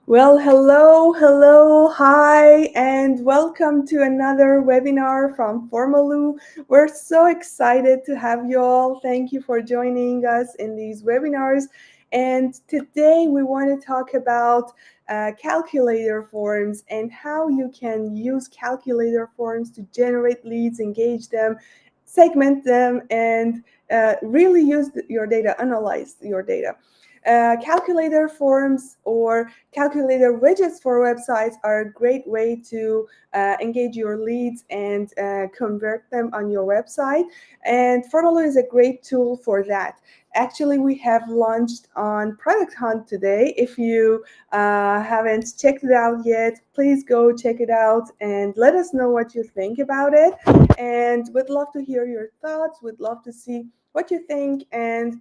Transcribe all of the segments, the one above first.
Well, hello, hi, and welcome to another webinar from Formaloo. We're so excited to have you all. Thank you for joining us in these webinars. And today we want to talk about calculator forms and how you can use calculator forms to generate leads, engage them, segment them, and really use your data, analyze your data. Calculator forms or calculator widgets for websites are a great way to engage your leads and convert them on your website. And Formaloo is a great tool for that. Actually, we have launched on Product Hunt today. If you haven't checked it out yet, please go check it out and let us know what you think about it. And we'd love to hear your thoughts. We'd love to see what you think, and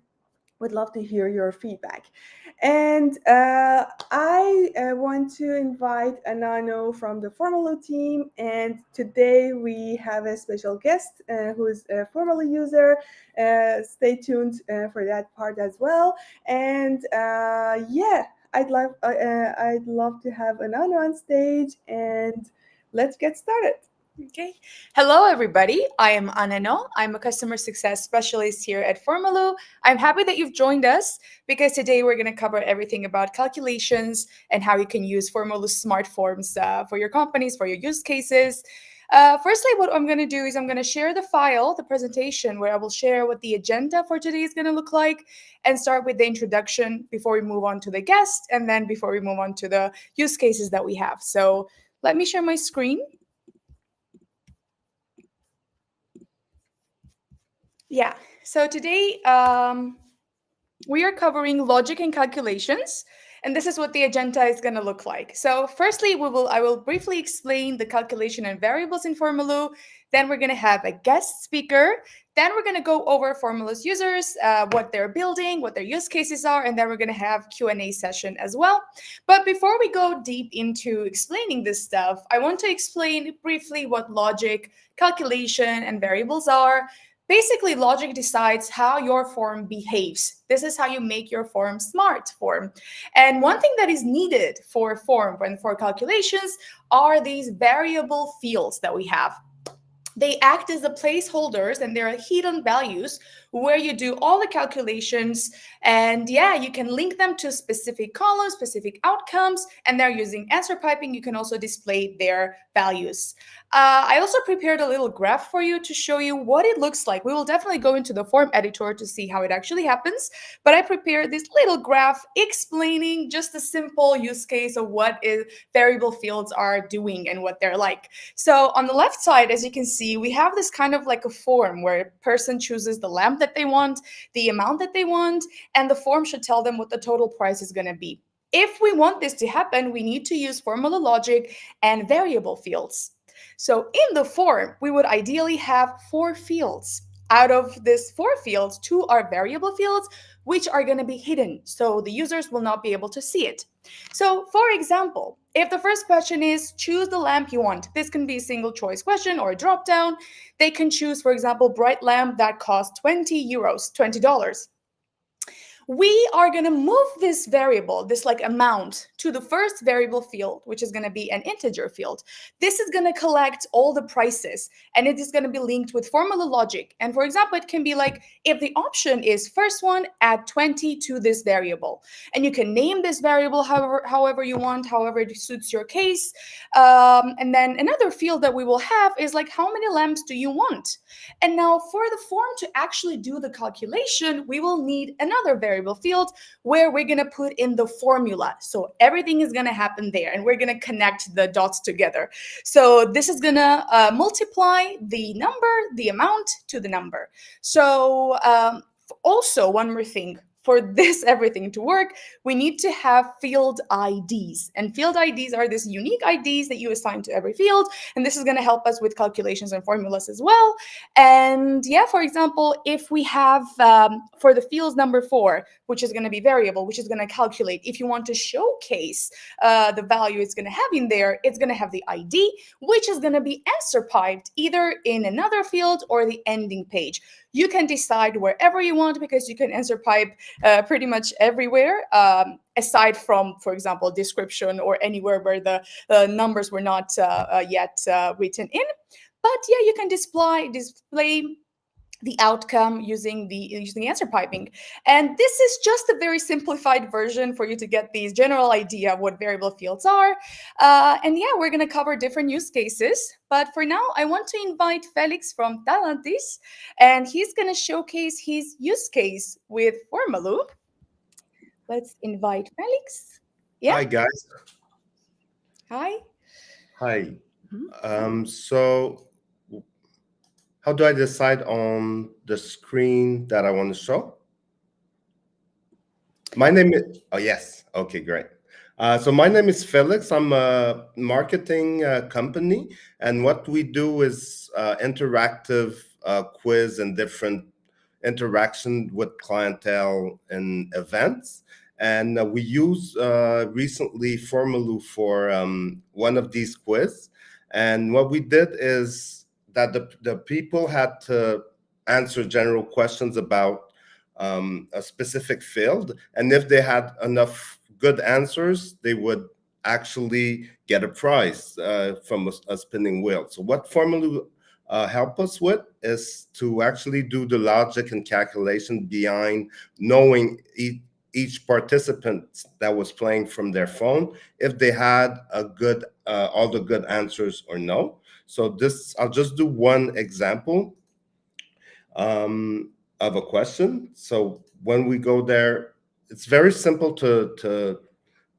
would love to hear your feedback. And I want to invite Anano from the Formaloo team. And today we have a special guest who is a Formaloo user. Stay tuned for that part as well. And yeah, I'd love to have Anano on stage. And let's get started. Okay. Hello, everybody. I am Anano. I'm a customer success specialist here at Formaloo. I'm happy that you've joined us because today we're going to cover everything about calculations and how you can use Formaloo smart forms for your companies, for your use cases. Firstly, what I'm going to do is I'm going to share the file, the presentation, where I will share what the agenda for today is going to look like and start with the introduction before we move on to the guest and then before we move on to the use cases that we have. So let me share my screen. Yeah, so today we are covering logic and calculations, and this is what the agenda is going to look like. So firstly, I will briefly explain the calculation and variables in Formaloo. Then we're going to have a guest speaker. Then we're going to go over Formaloo's users, what they're building, what their use cases are, and then we're going to have Q&A session as well. But before we go deep into explaining this stuff, I want to explain briefly what logic, calculation, and variables are. Basically, logic decides how your form behaves. This is how you make your form smart form. And one thing that is needed for form and for calculations are these variable fields that we have. They act as the placeholders and they're hidden values where you do all the calculations, and yeah, you can link them to specific columns, specific outcomes, and they're using answer piping. You can also display their values. I also prepared a little graph for you to show you what it looks like. We will definitely go into the form editor to see how it actually happens, but I prepared this little graph explaining just a simple use case of what variable fields are doing and what they're like. So on the left side, as you can see, we have this kind of like a form where a person chooses the lamp that they want, the amount that they want, and the form should tell them what the total price is going to be. If we want this to happen, we need to use formula logic and variable fields. So in the form, we would ideally have 4 fields. Out of these 4 fields, 2 are variable fields, which are going to be hidden, so the users will not be able to see it. So, for example, if the first question is choose the lamp you want, this can be a single choice question or a drop down. They can choose, for example, bright lamp that costs 20 euros, $20. We are going to move this variable, this like amount, to the first variable field, which is going to be an integer field. This is going to collect all the prices, and it is going to be linked with formula logic. And for example, it can be like, if the option is first one, add 20 to this variable. And you can name this variable however you want, however it suits your case. And then another field that we will have is like, how many lamps do you want? And now for the form to actually do the calculation, we will need another variable field where we're going to put in the formula. So everything is going to happen there, and we're going to connect the dots together. So this is going to multiply the number, the amount to the number. So also one more thing. For this everything to work, we need to have field IDs. And field IDs are these unique IDs that you assign to every field. And this is going to help us with calculations and formulas as well. And yeah, for example, if we have for the fields number 4, which is going to be variable, which is going to calculate, if you want to showcase the value it's going to have in there, it's going to have the ID, which is going to be answer piped either in another field or the ending page. You can decide wherever you want because you can answer pipe pretty much everywhere, aside from, for example, description or anywhere where the numbers were not yet written in. But yeah, you can display the outcome using answer piping. And this is just a very simplified version for you to get these general idea of what variable fields are. And yeah, we're going to cover different use cases, but for now I want to invite Felix from Talentis, and he's going to showcase his use case with Formaloo. Let's invite Felix. Yeah. Hi guys. Hi. Hi. Mhm. So how do I decide on the screen that I want to show? My name is, oh yes. Okay, great. So my name is Felix. I'm a marketing company, and what we do is interactive quiz and different interaction with clientele and events. And we use recently Formaloo for one of these quiz. And what we did is that the people had to answer general questions about a specific field. And if they had enough good answers, they would actually get a prize from a spinning wheel. So what Formula help us with is to actually do the logic and calculation behind knowing each participant that was playing from their phone, if they had a good all the good answers or no. So this, I'll just do one example of a question. So when we go there, it's very simple to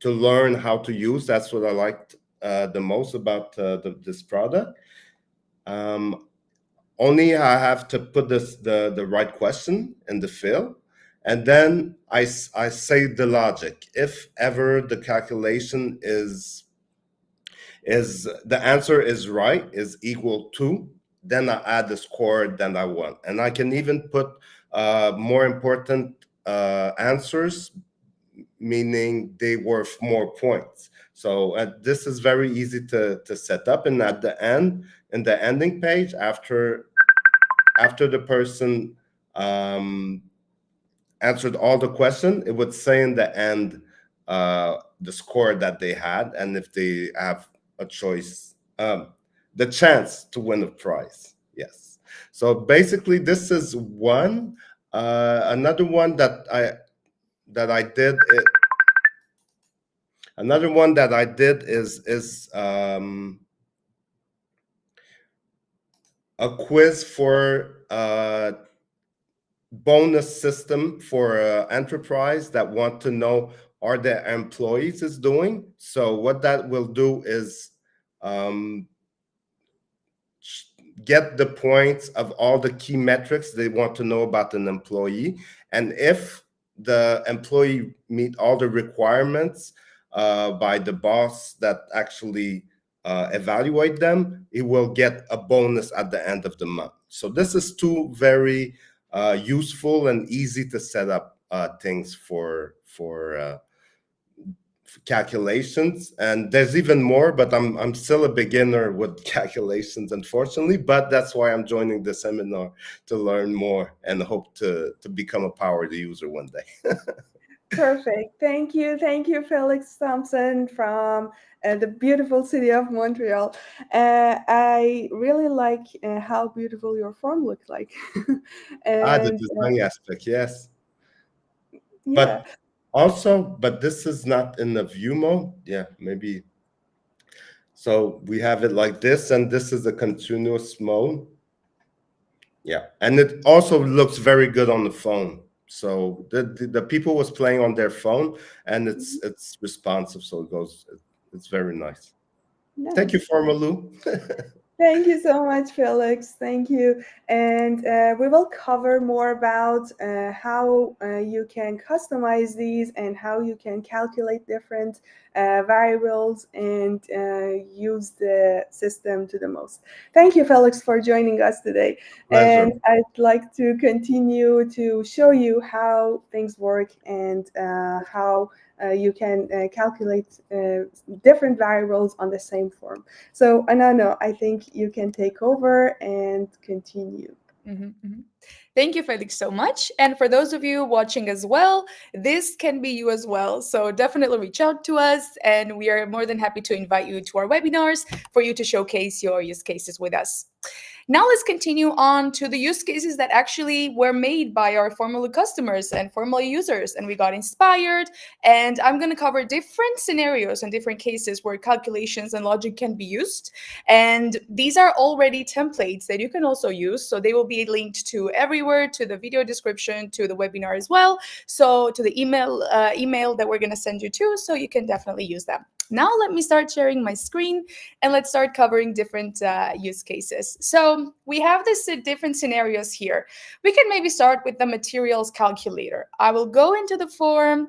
learn how to use. That's what I liked the most about this product. Um, Only I have to put the right question in the field, and then I say the logic. If ever the calculation is the answer is right, is equal to, then I add the score that I want. And I can even put more important answers, meaning they worth more points. So this is very easy to set up. And at the end, in the ending page, after the person answered all the question, it would say in the end the score that they had, and if they have a choice, the chance to win a prize. Yes. So basically, this is one. Another one that I did. Another one that I did is a quiz for bonus system for enterprise that want to know are their employees is doing. So what that will do is um, get the points of all the key metrics they want to know about an employee, and if the employee meet all the requirements by the boss that actually evaluate them, he will get a bonus at the end of the month. So this is two very useful and easy to set up things for calculations. And there's even more, but I'm still a beginner with calculations, unfortunately. But that's why I'm joining the seminar, to learn more and hope to become a power user one day. Perfect. Thank you, Felix Thompson from the beautiful city of Montreal. I really like how beautiful your form looks like. The And design aspect, yes. yeah, But also, but this is not in the view mode. Yeah, maybe. So we have it like this, and this is a continuous mode. Yeah, and it also looks very good on the phone. So the people was playing on their phone, and it's responsive, so it goes. It's very nice. Thank you, nice. Formaloo. Thank you so much, Felix. Thank you. And we will cover more about how you can customize these and how you can calculate different variables and use the system to the most. Thank you, Felix, for joining us today. Pleasure. And I'd like to continue to show you how things work and how you can calculate different variables on the same form. So, Anano, I think you can take over and continue. Mhm, mhm. Thank you, Felix, so much. And for those of you watching as well, this can be you as well. So definitely reach out to us, and we are more than happy to invite you to our webinars for you to showcase your use cases with us. Now let's continue on to the use cases that actually were made by our Formaloo customers and Formaloo users, and we got inspired. And I'm going to cover different scenarios and different cases where calculations and logic can be used. And these are already templates that you can also use. So they will be linked to everywhere, to the video description, to the webinar as well. So to the email that we're going to send you to, so you can definitely use them. Now let me start sharing my screen and let's start covering different use cases. So we have this different scenarios here. We can maybe start with the materials calculator. I will go into the form.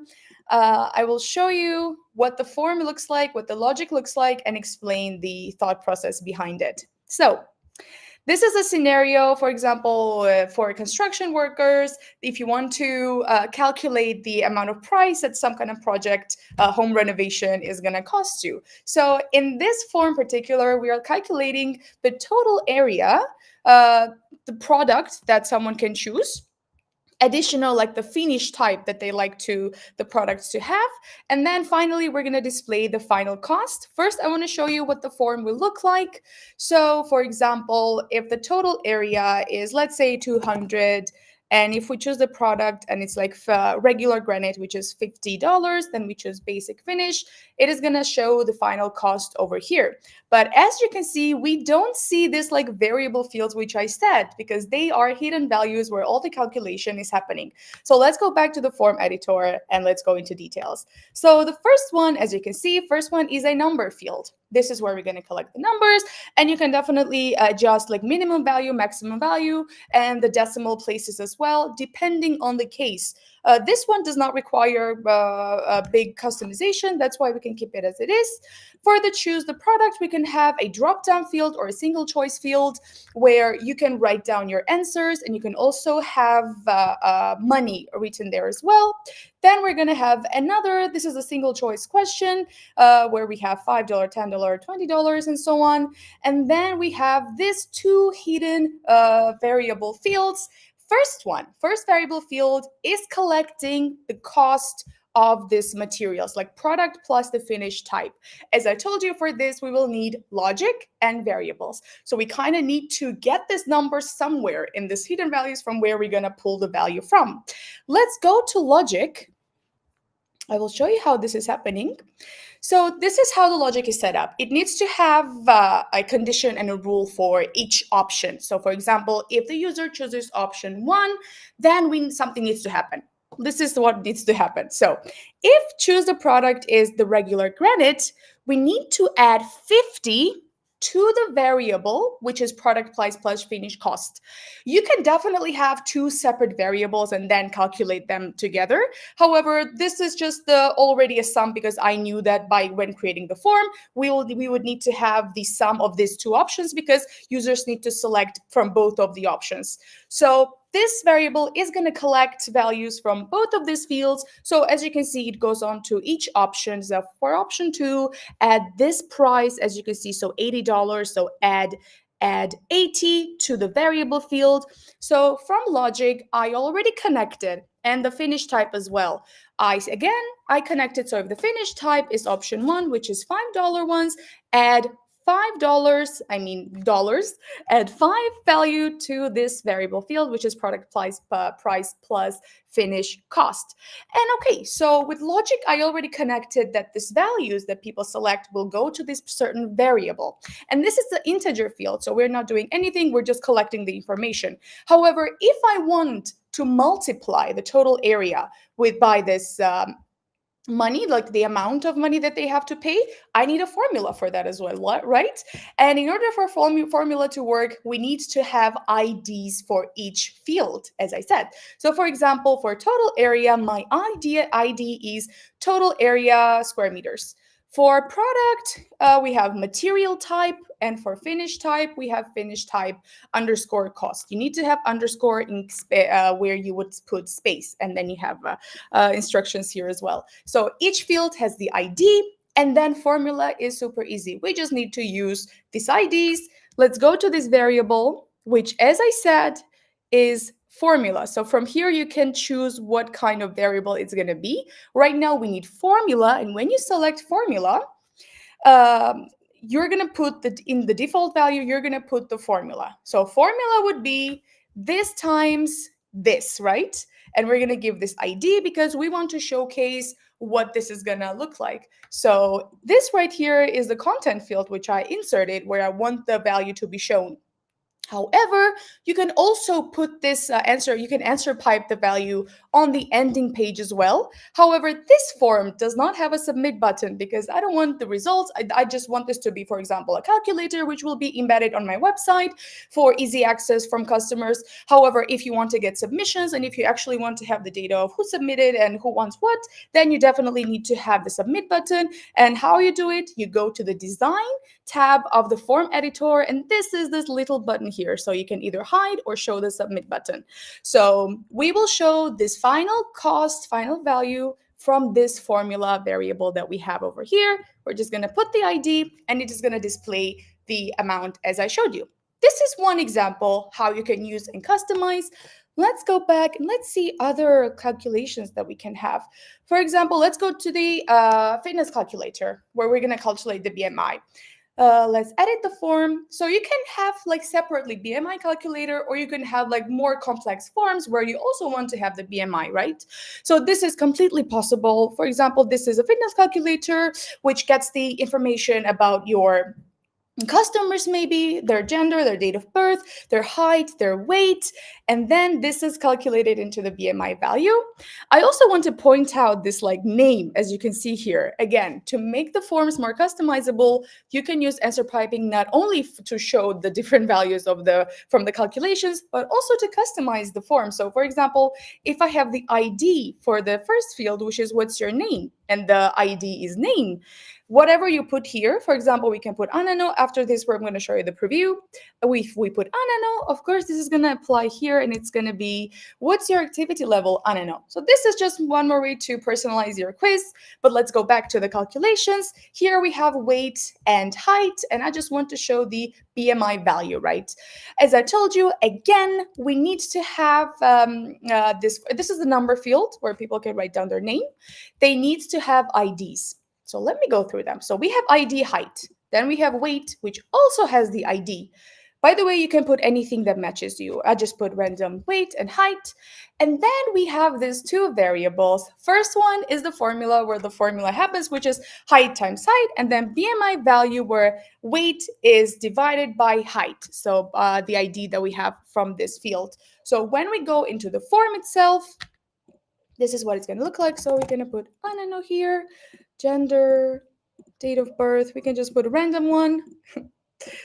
I will show you what the form looks like, what the logic looks like, and explain the thought process behind it. So this is a scenario, for example, for construction workers, if you want to calculate the amount of price that some kind of project, home renovation is going to cost you. So in this form particular, we are calculating the total area, the product that someone can choose, additional like the finish type that they like to the products to have, and then finally we're going to display the final cost. First I want to show you what the form will look like. So for example, if the total area is, let's say, 200, and if we choose the product and it's like regular granite, which is $50, then we choose basic finish, it is going to show the final cost over here. But as you can see, we don't see this like variable fields, which I said, because they are hidden values where all the calculation is happening. So let's go back to the form editor and let's go into details. So the first one, as you can see, first one is a number field. This is where we're going to collect the numbers, and you can definitely adjust like minimum value, maximum value, and the decimal places as well, depending on the case. This one does not require a big customization. That's why we can keep it as it is. For the choose the product, we can have a drop-down field or a single choice field where you can write down your answers, and you can also have money written there as well. Then we're going to have another, this is a single choice question where we have $5, $10, $20, and so on. And then we have these two hidden variable fields. First variable field is collecting the cost of these materials, like product plus the finish type. As I told you, for this, we will need logic and variables. So we kind of need to get this number somewhere in this hidden values from where we're going to pull the value from. Let's go to logic. I will show you how this is happening. So this is how the logic is set up. It needs to have a condition and a rule for each option. So for example, if the user chooses option 1, then something needs to happen. This is what needs to happen. So if choose the product is the regular granite, we need to add 50 to the variable, which is product price plus finish cost. You can definitely have two separate variables and then calculate them together. However, this is just already a sum, because I knew that when creating the form, we would need to have the sum of these two options, because users need to select from both of the options. So this variable is going to collect values from both of these fields. So as you can see, it goes on to each option. So for option 2, add this price, as you can see, so $80. So add 80 to the variable field. So from logic, I already connected, and the finish type as well. I connected. So if the finish type is option 1, which is $5 ones, add $5, add 5 value to this variable field, which is product price plus finish cost. And okay, so with logic, I already connected that these values that people select will go to this certain variable. And this is the integer field, so we're not doing anything, we're just collecting the information. However, if I want to multiply the total area by this money, like the amount of money that they have to pay, I need a formula for that as well, right? And in order for formula to work, we need to have IDs for each field, as I said. So for example, for total area, my ID is total area square meters. For product, we have material type, and for finish type, we have finish type underscore cost. You need to have underscore in where you would put space, and then you have instructions here as well. So each field has the ID, and then formula is super easy. We just need to use these IDs. Let's go to this variable, which, as I said, is formula. So from here, you can choose what kind of variable it's going to be. Right now, we need formula. And when you select formula, you're going to put in the default value, you're going to put the formula. So formula would be this times this, right? And we're going to give this ID because we want to showcase what this is going to look like. So this right here is the content field, which I inserted where I want the value to be shown. However, you can also put this you can answer pipe the value on the ending page as well. However, this form does not have a submit button because I don't want the results. I just want this to be, for example, a calculator, which will be embedded on my website for easy access from customers. However, if you want to get submissions and if you actually want to have the data of who submitted and who wants what, then you definitely need to have the submit button. And how you do it, you go to the design tab of the form editor, and this is this little button here. So you can either hide or show the submit button. So we will show this final cost, final value from this formula variable that we have over here. We're just going to put the ID and it is going to display the amount as I showed you. This is one example how you can use and customize. Let's go back and let's see other calculations that we can have. For example, let's go to the fitness calculator where we're going to calculate the BMI. Let's edit the form. So you can have like separately BMI calculator, or you can have like more complex forms where you also want to have the BMI, right? So this is completely possible. For example, this is a fitness calculator, which gets the information about your customers, maybe their gender, their date of birth, their height, their weight, and then this is calculated into the BMI value. I also want to point out this like name, as you can see here. Again, to make the forms more customizable, you can use answer piping not only to show the different values of from the calculations, but also to customize the form. So for example, if I have the ID for the first field, which is what's your name, and the ID is name, whatever you put here, for example, we can put Anano. After this, I'm going to show you the preview. If we put Anano, of course, this is going to apply here, and it's going to be, what's your activity level, Anano? So this is just one more way to personalize your quiz, but let's go back to the calculations. Here we have weight and height, and I just want to show the BMI value, right? As I told you, again, we need to have this is the number field where people can write down their name. They need to have IDs. So let me go through them. So we have ID height. Then we have weight, which also has the ID. By the way, you can put anything that matches you. I just put random weight and height. And then we have these two variables. First one is the formula where the formula happens, which is height times height, and then BMI value where weight is divided by height. So the ID that we have from this field. So when we go into the form itself, this is what it's going to look like. So we're going to put Anano here, gender, date of birth. We can just put a random one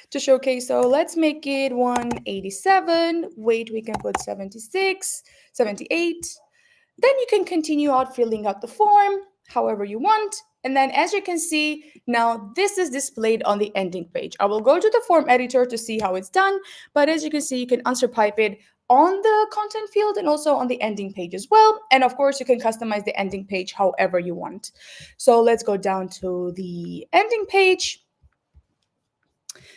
to showcase. So let's make it 187. Weight, we can put 76, 78. Then you can continue out filling out the form however you want. And then as you can see, now this is displayed on the ending page. I will go to the form editor to see how it's done. But as you can see, you can answer pipe it on the content field and also on the ending page as well. And of course, you can customize the ending page however you want. So let's go down to the ending page.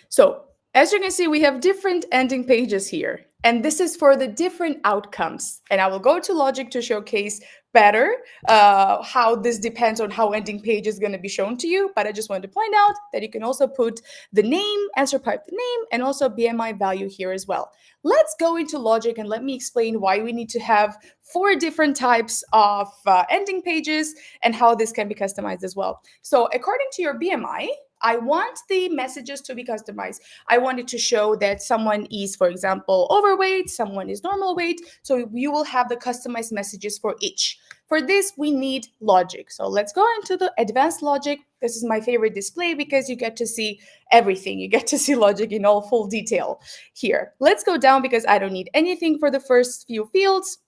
So as you can see, we have different ending pages here. And this is for the different outcomes. And I will go to Logic to showcase better how this depends on how ending page is going to be shown to you. But I just wanted to point out that you can also put the name, answer pipe the name, and also BMI value here as well. Let's go into Logic and let me explain why we need to have 4 different types of ending pages and how this can be customized as well. So according to your BMI, I want the messages to be customized. I want it to show that someone is, for example, overweight, someone is normal weight. So you will have the customized messages for each. For this, we need Logic. So let's go into the advanced Logic. This is my favorite display because you get to see everything. You get to see Logic in all full detail here. Let's go down because I don't need anything for the first few fields.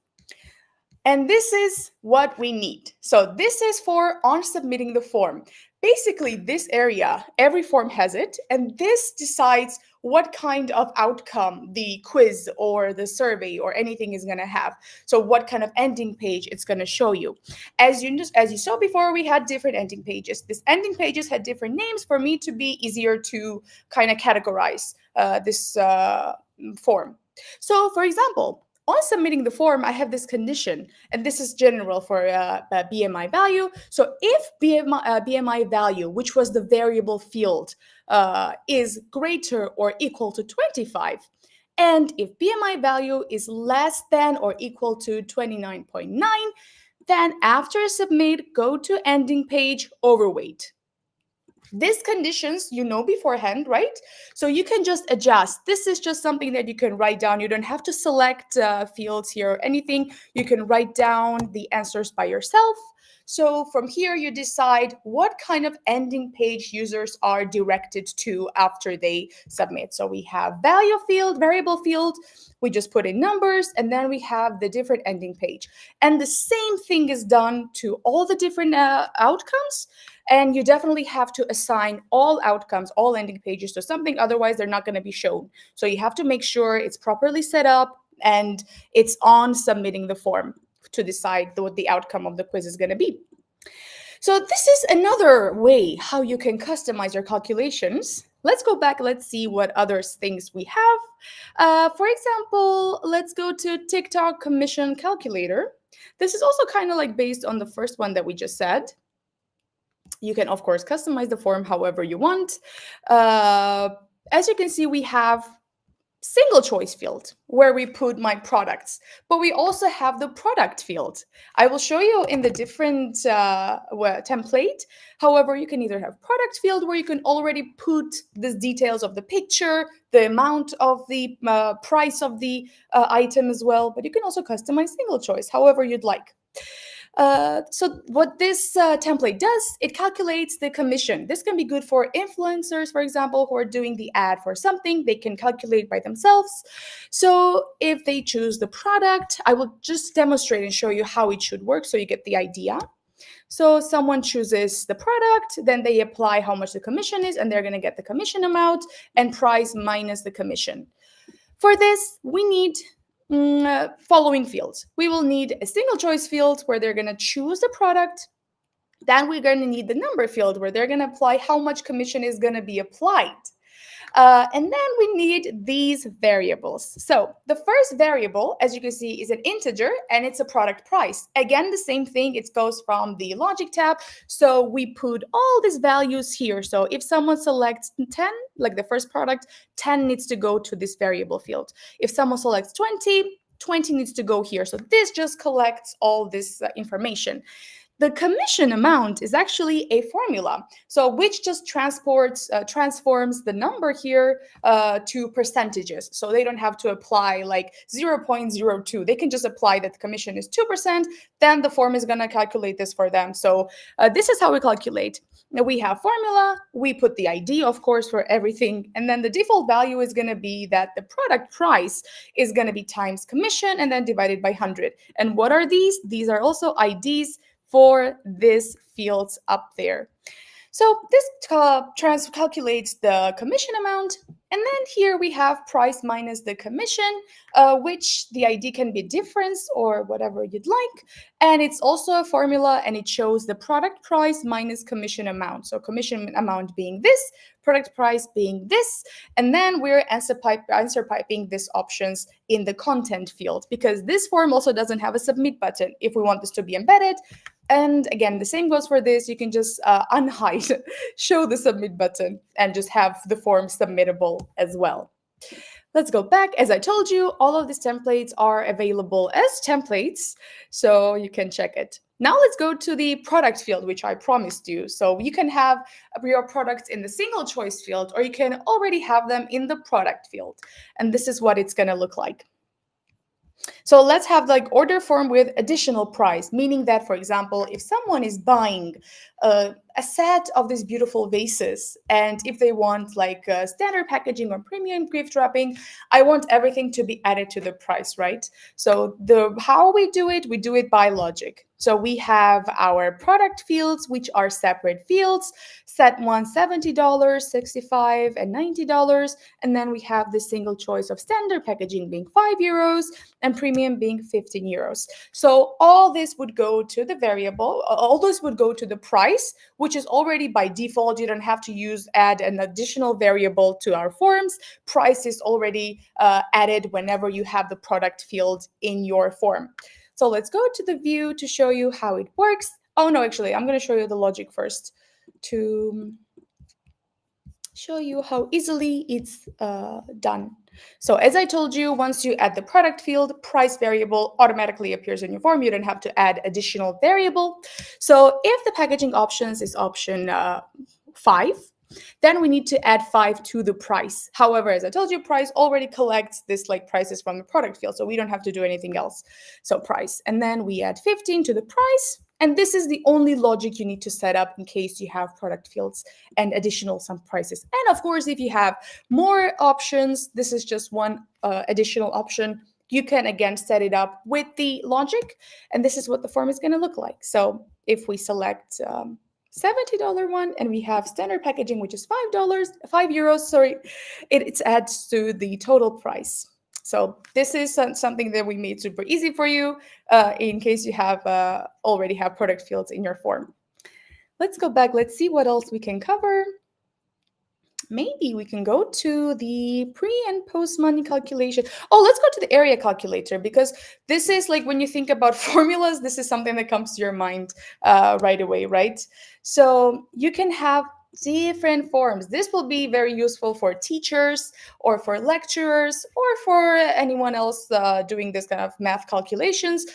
And this is what we need. So this is for on submitting the form. Basically, this area, every form has it, and this decides what kind of outcome the quiz or the survey or anything is going to have. So what kind of ending page it's going to show you. As you saw before, we had different ending pages. These ending pages had different names for me to be easier to kind of categorize this form. So for example, on submitting the form, I have this condition, and this is general for BMI value. So if BMI value, which was the variable field, is greater or equal to 25, and if BMI value is less than or equal to 29.9, then after submit, go to ending page, overweight. These conditions you know beforehand, right? So you can just adjust. This is just something that you can write down. You don't have to select fields here or anything. You can write down the answers by yourself. So from here, you decide what kind of ending page users are directed to after they submit. So we have value field, variable field. We just put in numbers, and then we have the different ending page. And the same thing is done to all the different outcomes. And you definitely have to assign all outcomes, all ending pages to something, otherwise they're not going to be shown. So you have to make sure it's properly set up and it's on submitting the form to decide what the outcome of the quiz is going to be. So this is another way how you can customize your calculations. Let's go back, let's see what other things we have. For example, let's go to TikTok commission calculator. This is also kind of like based on the first one that we just said. You can, of course, customize the form however you want. As you can see, we have single choice field where we put my products, but we also have the product field. I will show you in the different template. However, you can either have product field where you can already put the details of the picture, the amount of the price of the item as well, but you can also customize single choice however you'd like. So what this template does, it calculates the commission. This can be good for influencers, for example, who are doing the ad for something. They can calculate by themselves. So if they choose the product, I will just demonstrate and show you how it should work so you get the idea. So someone chooses the product, then they apply how much the commission is, and they're going to get the commission amount and price minus the commission. For this, we need following fields. We will need a single choice field where they're going to choose the product. Then we're going to need the number field where they're going to apply how much commission is going to be applied. And then we need these variables. So the first variable, as you can see, is an integer, and it's a product price. Again, the same thing. It goes from the logic tab. So we put all these values here. So if someone selects 10, like the first product, 10 needs to go to this variable field. If someone selects 20, 20 needs to go here. So this just collects all this information. The commission amount is actually a formula, so which just transforms the number here to percentages. So they don't have to apply like 0.02. They can just apply that the commission is 2%. Then the form is going to calculate this for them. So this is how we calculate. Now we have formula. We put the ID, of course, for everything. And then the default value is going to be that the product price is going to be times commission and then divided by 100. And what are these? These are also IDs for these fields up there. So this calculates the commission amount. And then here we have price minus the commission, which the ID can be difference or whatever you'd like. And it's also a formula, and it shows the product price minus commission amount. So commission amount being this, product price being this, and then we're answer piping these options in the content field, because this form also doesn't have a submit button if we want this to be embedded. And again, the same goes for this. You can just unhide, show the submit button, and just have the form submittable as well. Let's go back. As I told you, all of these templates are available as templates, so you can check it. Now let's go to the product field, which I promised you. So you can have your products in the single choice field, or you can already have them in the product field. And this is what it's going to look like. So let's have like order form with additional price, meaning that, for example, if someone is buying a set of these beautiful vases, and if they want like standard packaging or premium gift wrapping, I want everything to be added to the price, right? So how we do it by logic. So we have our product fields, which are separate fields. Set one $70, $65, and $90. And then we have the single choice of standard packaging being €5 and premium being €15. So all this would go to the variable, all this would go to the price, which which is already by default. You don't have to add an additional variable to our forms. Price is already added whenever you have the product field in your form. So let's go to the view to show you how it works. Oh no, actually, I'm going to show you the logic first to show you how easily it's done. So as I told you, once you add the product field, price variable automatically appears in your form. You don't have to add additional variable. So if the packaging options is option 5, then we need to add 5 to the price. However, as I told you, price already collects this like prices from the product field, so we don't have to do anything else. So price, and then we add 15 to the price. And this is the only logic you need to set up in case you have product fields and additional some prices. And of course, if you have more options, this is just one additional option. You can again set it up with the logic, and this is what the form is going to look like. So if we select $70 one and we have standard packaging, which is €5, sorry, it adds to the total price. So this is something that we made super easy for you in case you have already have product fields in your form. Let's go back. Let's see what else we can cover. Maybe we can go to the pre and post money calculation. Oh, let's go to the area calculator, because this is like when you think about formulas, this is something that comes to your mind right away, right? So you can have different forms. This will be very useful for teachers or for lecturers or for anyone else doing this kind of math calculations.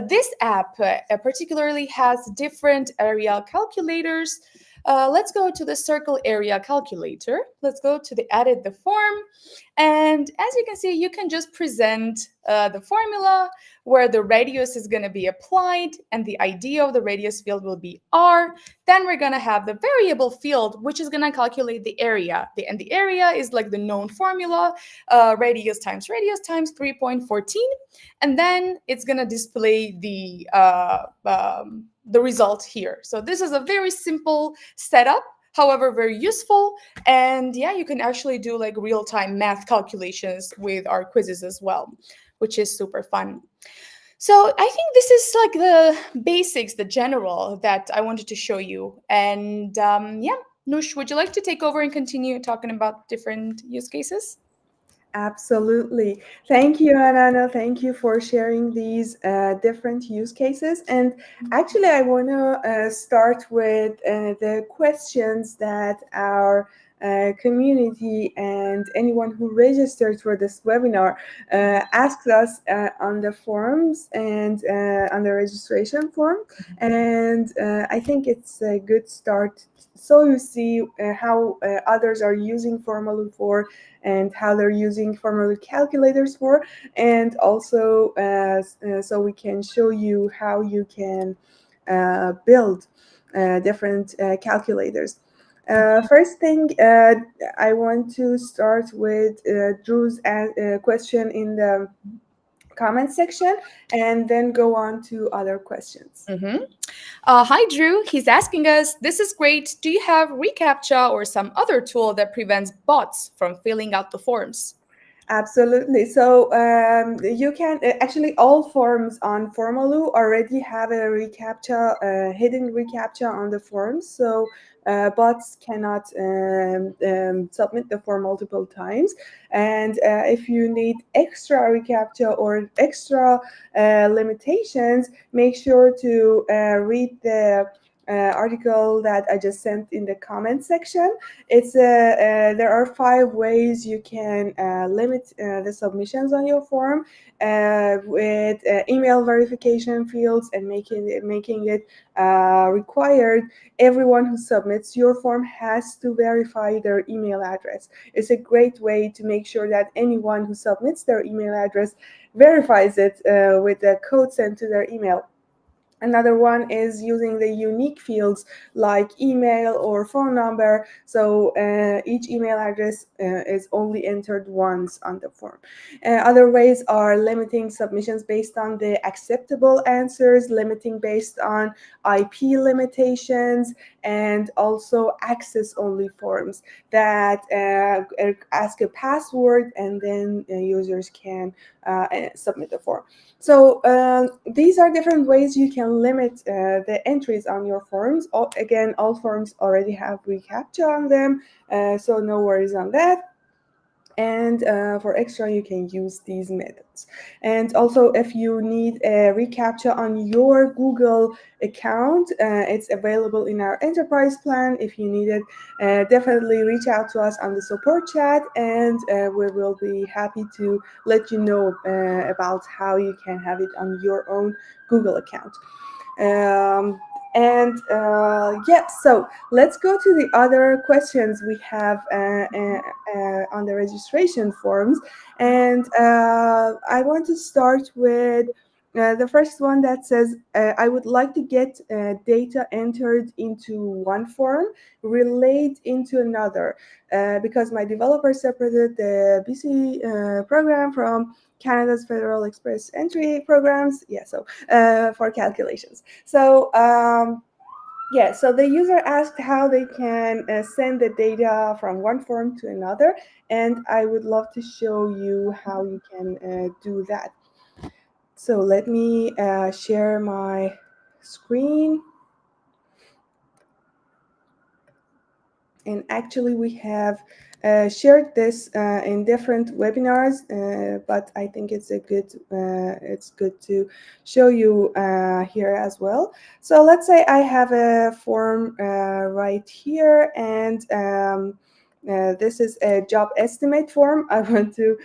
This app particularly has different area calculators. Let's go to the circle area calculator. Let's go to the edit the form. And as you can see, you can just present the formula where the radius is going to be applied and the ID of the radius field will be R. Then we're going to have the variable field, which is going to calculate the area. And the area is like the known formula, radius times 3.14. And then it's going to display the result here. So this is a very simple setup, however, very useful. And yeah, you can actually do like real-time math calculations with our quizzes as well, which is super fun. So I think this is like the basics, the general that I wanted to show you. And yeah, Nush, would you like to take over and continue talking about different use cases? Absolutely. Thank you, Anana. Thank you for sharing these different use cases. And actually, I want to start with the questions that our community and anyone who registered for this webinar asked us on the forms and on the registration form. And I think it's a good start. So you see how others are using Formaloo for, and how they're using Formaloo calculators for, and also so we can show you how you can build different calculators. First thing, I want to start with Drew's question in the comment section, and then go on to other questions. Hi, Drew. He's asking us, this is great. Do you have reCAPTCHA or some other tool that prevents bots from filling out the forms? Absolutely. So you can actually, all forms on Formaloo already have a reCAPTCHA, hidden reCAPTCHA on the forms. So bots cannot submit the form multiple times. And if you need extra reCAPTCHA or extra limitations, make sure to read the article that I just sent in the comment section. It's there are 5 ways you can limit the submissions on your form with email verification fields, and making it required. Everyone who submits your form has to verify their email address. It's a great way to make sure that anyone who submits their email address verifies it with the code sent to their email. Another one is using the unique fields like email or phone number. So each email address is only entered once on the form. Other ways are limiting submissions based on the acceptable answers, limiting based on IP limitations, and also access-only forms that ask a password, and then users can submit the form. So these are different ways you can limit the entries on your forms. Again, all forms already have reCAPTCHA on them, so no worries on that. And for extra, you can use these methods. And also, if you need a reCAPTCHA on your Google account, it's available in our enterprise plan. If you need it, definitely reach out to us on the support chat, and we will be happy to let you know about how you can have it on your own Google account. And yeah, so let's go to the other questions we have on the registration forms. And I want to start with the first one that says, I would like to get data entered into one form, relate into another, because my developer separated the BC program from Canada's Federal Express Entry programs. Yeah, so for calculations. So yeah, so the user asked how they can send the data from one form to another, and I would love to show you how you can do that. So let me share my screen. And actually, we have shared this in different webinars, but I think it's good to show you here as well. So let's say I have a form right here, and this is a job estimate form. I want to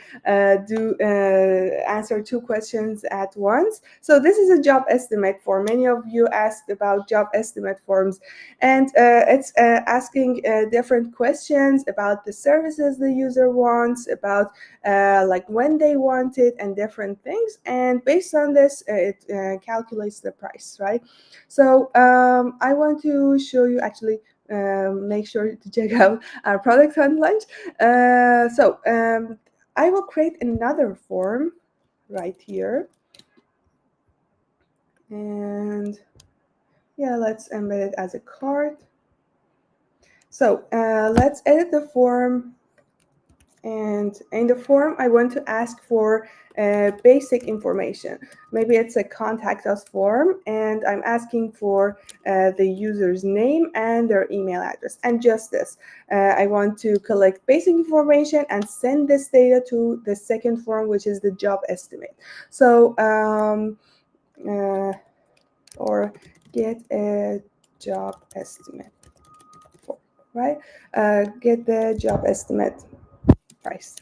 answer two questions at once. So this is a job estimate form. Many of you asked about job estimate forms, and it's asking different questions about the services the user wants, about like when they want it, and different things. And based on this, it calculates the price, right? So I want to show you actually. Make sure to check out our product on lunch. So I will create another form right here. And yeah, let's embed it as a card. So let's edit the form. And in the form, I want to ask for basic information. Maybe it's a contact us form, and I'm asking for the user's name and their email address, and just this. I want to collect basic information and send this data to the second form, which is the job estimate. So, or get a job estimate form, right? Get the job estimate price.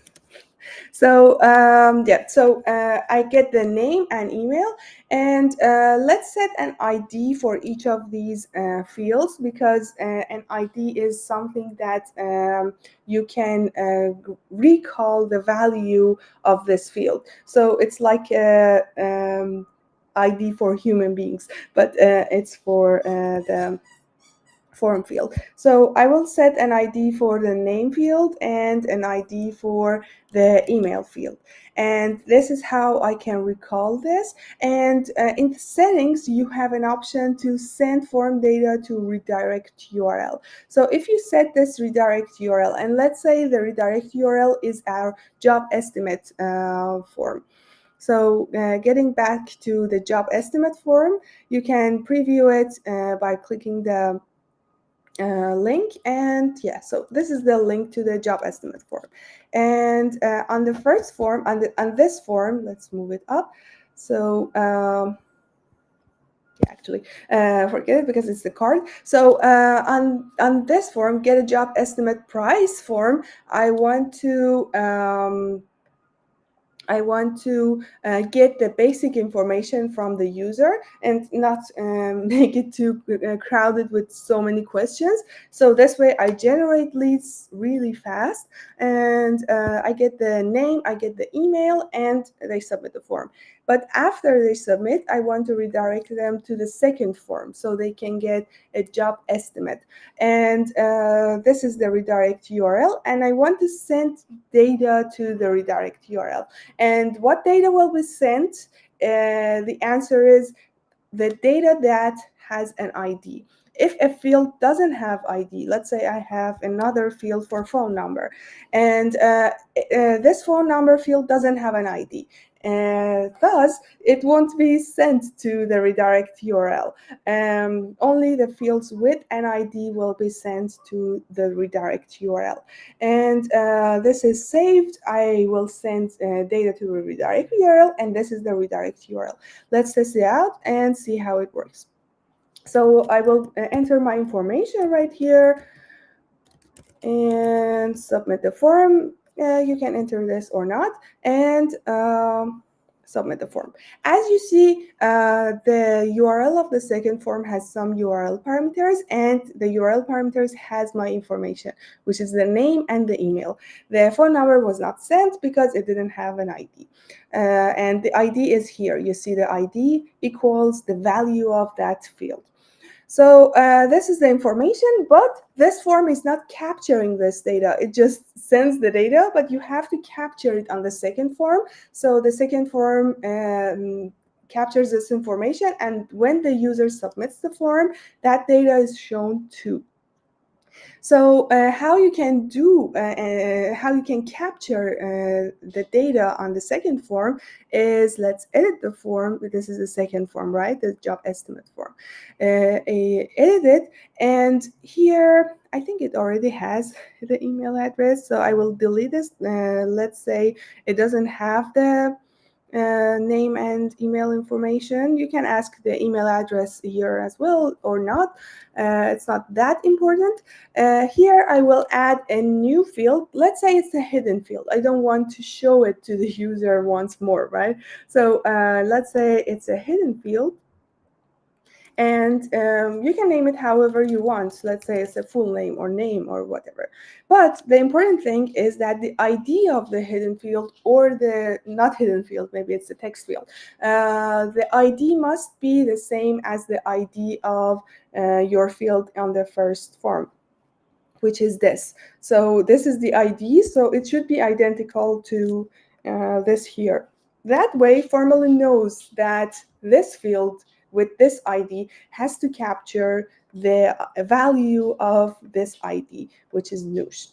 So yeah, so I get the name and email, and let's set an ID for each of these fields, because an ID is something that you can recall the value of this field. So it's like a ID for human beings, but it's for the form field. So I will set an ID for the name field and an ID for the email field. And this is how I can recall this. And in the settings, you have an option to send form data to redirect URL. So if you set this redirect URL, and let's say the redirect URL is our job estimate form. So getting back to the job estimate form, you can preview it by clicking the link. And yeah, so this is the link to the job estimate form. And on the first form, on this form, let's move it up. So yeah, actually forget it because it's the card. So on this form, get a job estimate price form, I want to get the basic information from the user and not make it too crowded with so many questions. So this way I generate leads really fast, and I get the name, I get the email, and they submit the form. But after they submit, I want to redirect them to the second form so they can get a job estimate. And this is the redirect URL, and I want to send data to the redirect URL. And what data will be sent? The answer is the data that has an ID. if a field doesn't have ID, let's say I have another field for phone number, and this phone number field doesn't have an ID, thus it won't be sent to the redirect URL. Only the fields with an ID will be sent to the redirect URL. And this is saved. I will send data to the redirect URL, and this is the redirect URL. Let's test it out and see how it works. So I will enter my information right here and submit the form. You can enter this or not, and submit the form. As you see, the URL of the second form has some URL parameters, and the URL parameters has my information, which is the name and the email. The phone number was not sent because it didn't have an ID. And the ID is here. You see the ID equals the value of that field. So this is the information, but this form is not capturing this data. It just sends the data, but you have to capture it on the second form. So the second form captures this information, and when the user submits the form, that data is shown too. So how you can capture the data on the second form is, let's edit the form. This is the second form, right? The job estimate form. Edit it, and here I think it already has the email address, so I will delete this. Let's say it doesn't have the name and email information. You can ask the email address here as well or not. It's not that important. Here I will add a new field. Let's say it's a hidden field. I don't want to show it to the user once more, right? So let's say it's a hidden field. And you can name it however you want. Let's say it's a full name or whatever. But the important thing is that the ID of the hidden field, or the not hidden field, maybe it's a text field, the ID must be the same as the ID of your field on the first form, which is this. So this is the ID, so it should be identical to this here. That way, Formaloo knows that this field with this ID has to capture the value of this ID, which is Noosh.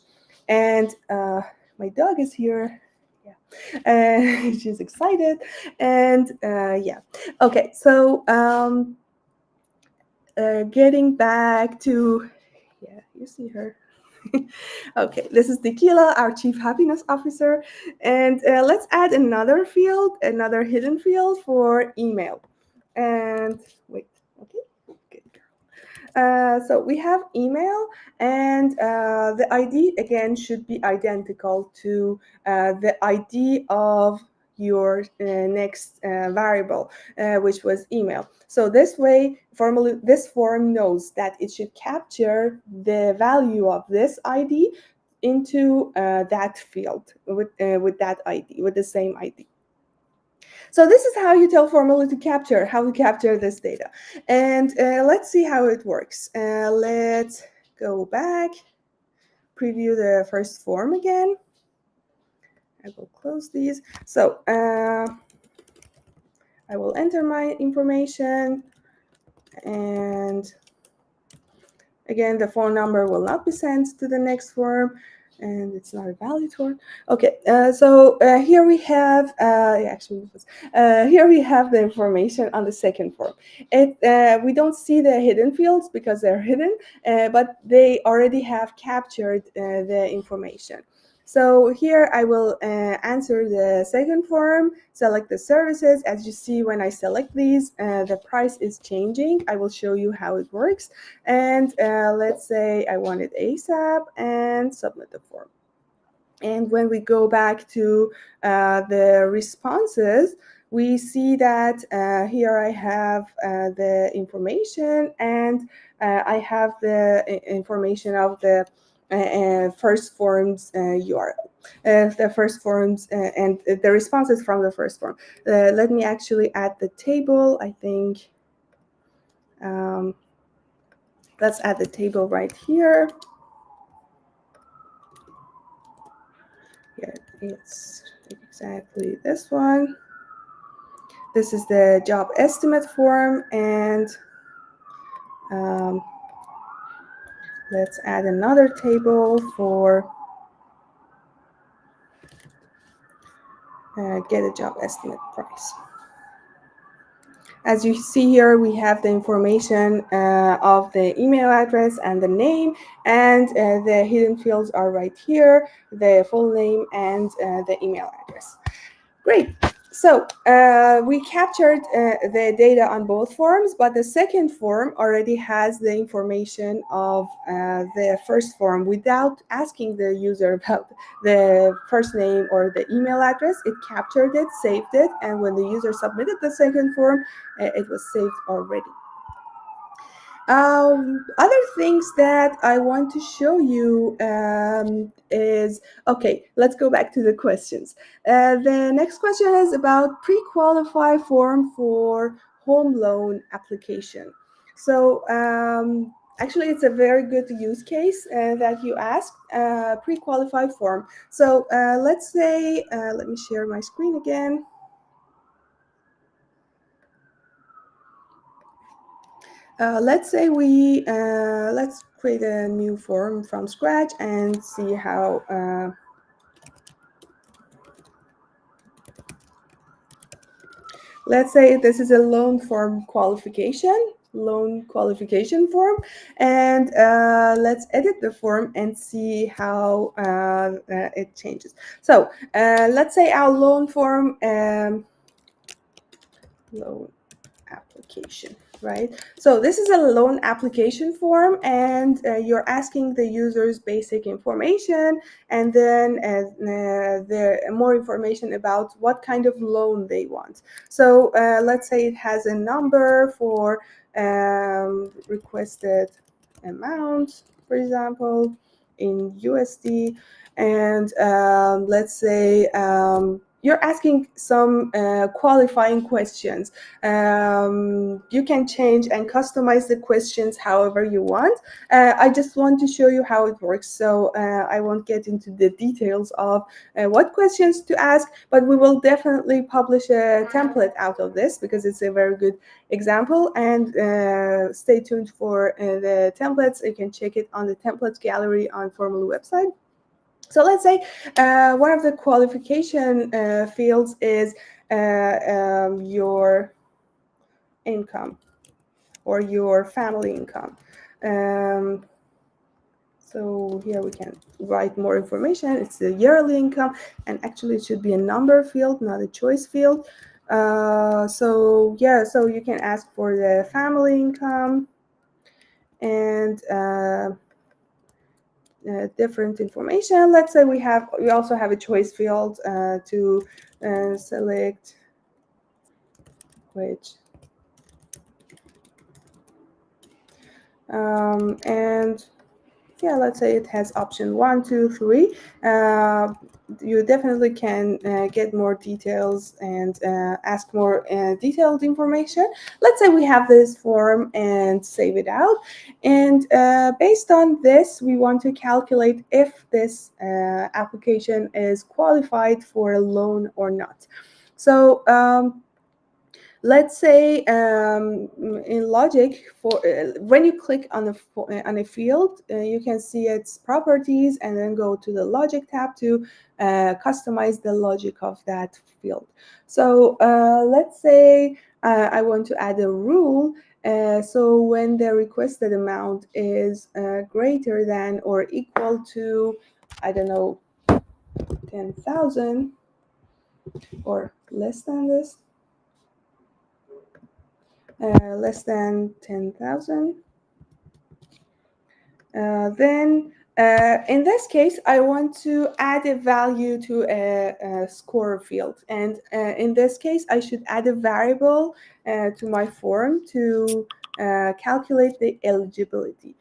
And my dog is here. Yeah, she's excited. And yeah, okay. So getting back to, yeah, you see her. Okay, this is Tequila, our Chief Happiness Officer. And let's add another field, another hidden field for email. And wait, okay, good girl. So we have email, and the ID again should be identical to the ID of your next variable, which was email. So this way, this form knows that it should capture the value of this ID into that field with that ID, with the same ID. So this is how you tell Formaloo how to capture this data. And let's see how it works. Let's go back, preview the first form again. I will close these. So I will enter my information, and again, the phone number will not be sent to the next form, and it's not a valid form. Okay, so here we have here we have the information on the second form. We don't see the hidden fields because they're hidden, but they already have captured the information. So here I will answer the second form, select the services. As you see, when I select these, the price is changing. I will show you how it works. And let's say I want it ASAP, and submit the form. And when we go back to the responses, we see that here I have the information, and I have the information of the first form's URL. The first forms and the responses from the first form. Let me actually add the table. I think let's add the table right here. Here it's exactly this one. This is the job estimate form, and Let's add another table for get a job estimate price. As you see here, we have the information of the email address and the name, and the hidden fields are right here, the full name and the email address. Great. So we captured the data on both forms, but the second form already has the information of the first form without asking the user about the first name or the email address. It captured it, saved it, and when the user submitted the second form, it was saved already. Other things that I want to show you is, okay, let's go back to the questions. The next question is about pre-qualify form for home loan application. So actually, it's a very good use case that you asked, pre-qualified form. So let's say, let me share my screen again. Let's say let's create a new form from scratch and see how. Let's say this is a loan qualification form, and let's edit the form and see how it changes. So let's say our loan form loan application, right? So this is a loan application form, and you're asking the user's basic information, and then there more information about what kind of loan they want. So let's say it has a number for requested amount, for example, in USD, and let's say you're asking some qualifying questions. You can change and customize the questions however you want. I just want to show you how it works, so I won't get into the details of what questions to ask, but we will definitely publish a template out of this because it's a very good example, and stay tuned for the templates. You can check it on the templates gallery on Formaloo website. So let's say one of the qualification fields is your income or your family income. So here we can write more information. It's the yearly income, and actually it should be a number field, not a choice field. So yeah, so you can ask for the family income and different information. Let's say we also have a choice field to select which and yeah, let's say it has option 1, 2, 3. You definitely can get more details and ask more detailed information. Let's say we have this form and save it out. And based on this, we want to calculate if this application is qualified for a loan or not. So let's say in logic, for when you click on a field, you can see its properties and then go to the logic tab to customize the logic of that field. So let's say I want to add a rule. So when the requested amount is greater than or equal to, I don't know, 10,000 or less than this, less than 10,000. Then in this case, I want to add a value to a score field. And in this case, I should add a variable to my form to calculate the eligibility.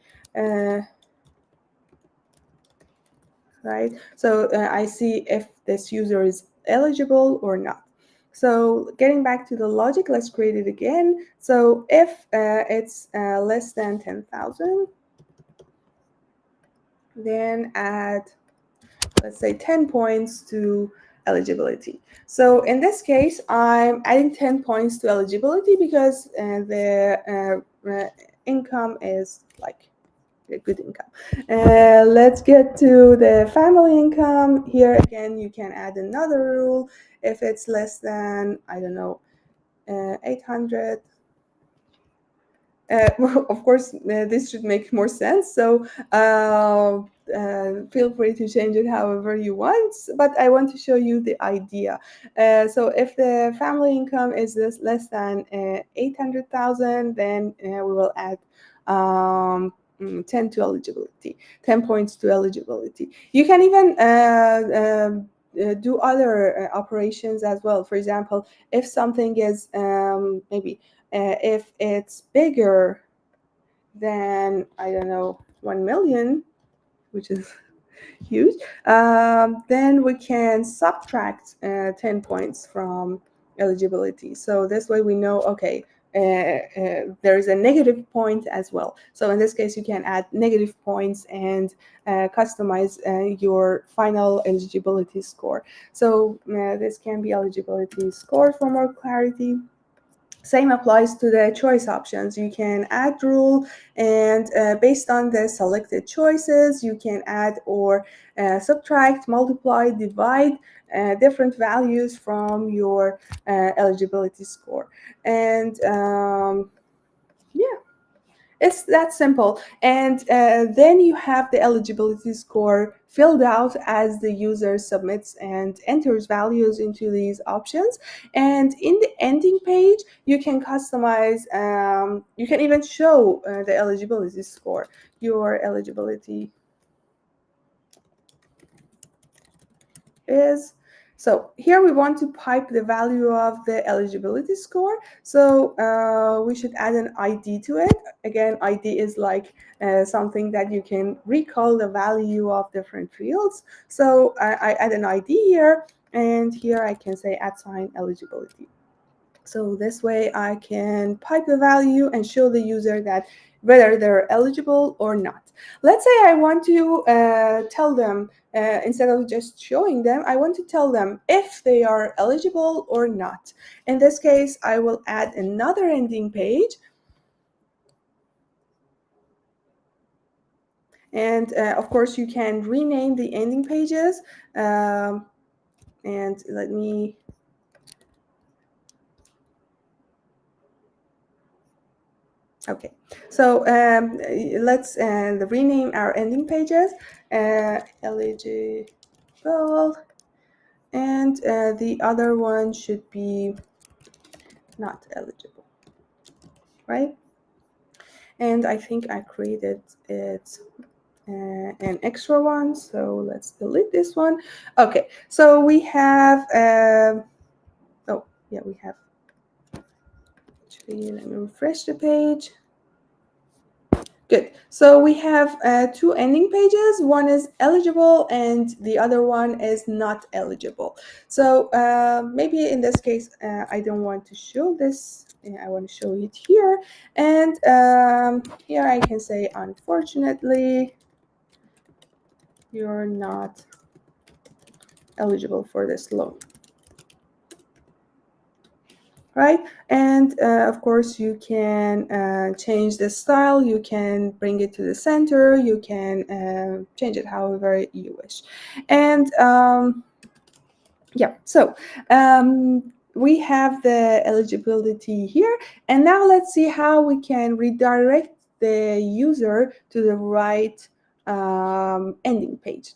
Right? So I see if this user is eligible or not. So getting back to the logic, let's create it again. So if it's less than 10,000, then add, let's say, 10 points to eligibility. So in this case, I'm adding 10 points to eligibility because the income is like good income. Let's get to the family income. Here again, you can add another rule. If it's less than, I don't know, 800, well, of course, this should make more sense. So feel free to change it however you want. But I want to show you the idea. So if the family income is less than 800,000, then we will add 10 to eligibility, 10 points to eligibility. You can even do other operations as well. For example, if something is maybe if it's bigger than, I don't know, 1 million, which is huge, then we can subtract 10 points from eligibility. So this way we know, okay, there is a negative point as well. So in this case, you can add negative points and customize your final eligibility score. So this can be eligibility score for more clarity. Same applies to the choice options. You can add rule, and based on the selected choices, you can add or subtract, multiply, divide different values from your eligibility score. And yeah, it's that simple. And then you have the eligibility score filled out as the user submits and enters values into these options. And in the ending page, you can customize, you can even show the eligibility score, your eligibility is. So here we want to pipe the value of the eligibility score. So we should add an ID to it. Again, ID is like something that you can recall the value of different fields. So I add an ID here, and here I can say @ eligibility. So this way I can pipe the value and show the user that whether they're eligible or not. Let's say I want to tell them, instead of just showing them, I want to tell them if they are eligible or not. In this case, I will add another ending page. And of course, you can rename the ending pages. And let me Okay, so let's rename our ending pages, eligible, and the other one should be not eligible, right? And I think I created it an extra one, so let's delete this one. Okay, so we have, oh yeah, we have, actually, let me refresh the page. Good. So we have two ending pages. One is eligible and the other one is not eligible. So maybe in this case, I don't want to show this. I want to show it here. And here I can say, unfortunately, you're not eligible for this loan. Right? And of course, you can change the style, you can bring it to the center, you can change it however you wish. And yeah, so we have the eligibility here. And now let's see how we can redirect the user to the right ending page.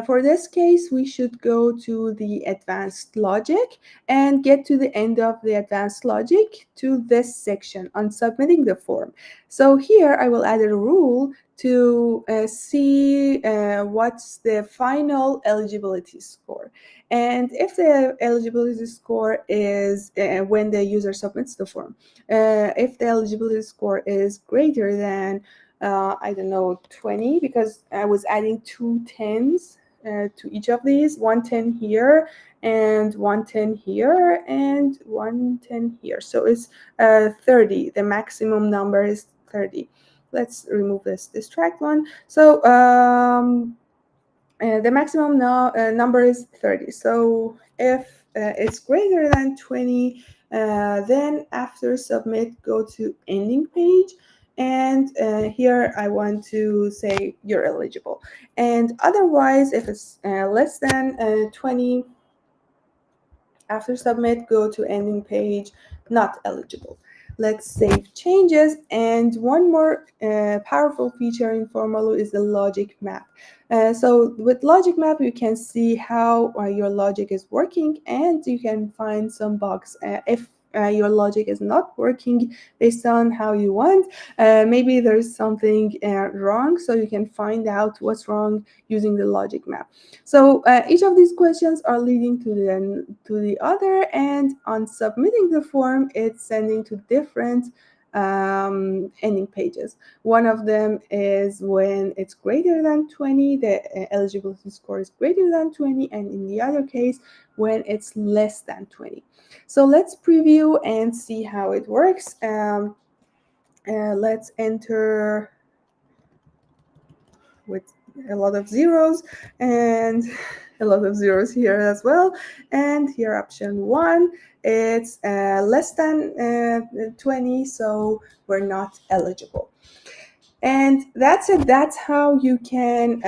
For this case, we should go to the advanced logic and get to the end of the advanced logic to this section on submitting the form. So here I will add a rule to see what's the final eligibility score. And if the eligibility score is when the user submits the form, if the eligibility score is greater than I don't know, 20, because I was adding two 10s to each of these, 110 here and 110 here and 110 here. So it's 30. The maximum number is 30. Let's remove this distract one. So the maximum number is 30. So if it's greater than 20, then after submit, go to ending page. And here I want to say you're eligible. And otherwise, if it's less than 20, after submit, go to ending page, not eligible. Let's save changes. And one more powerful feature in Formaloo is the logic map. So with logic map, you can see how your logic is working, and you can find some bugs. If your logic is not working based on how you want, maybe there's something wrong, so you can find out what's wrong using the logic map. So each of these questions are leading to the other, and on submitting the form, it's sending to different ending pages. One of them is when it's greater than 20, the eligibility score is greater than 20, and in the other case, when it's less than 20. So let's preview and see how it works. Let's enter with a lot of zeros and a lot of zeros here as well. And here option 1, it's less than 20, so we're not eligible. And that's it. That's how you can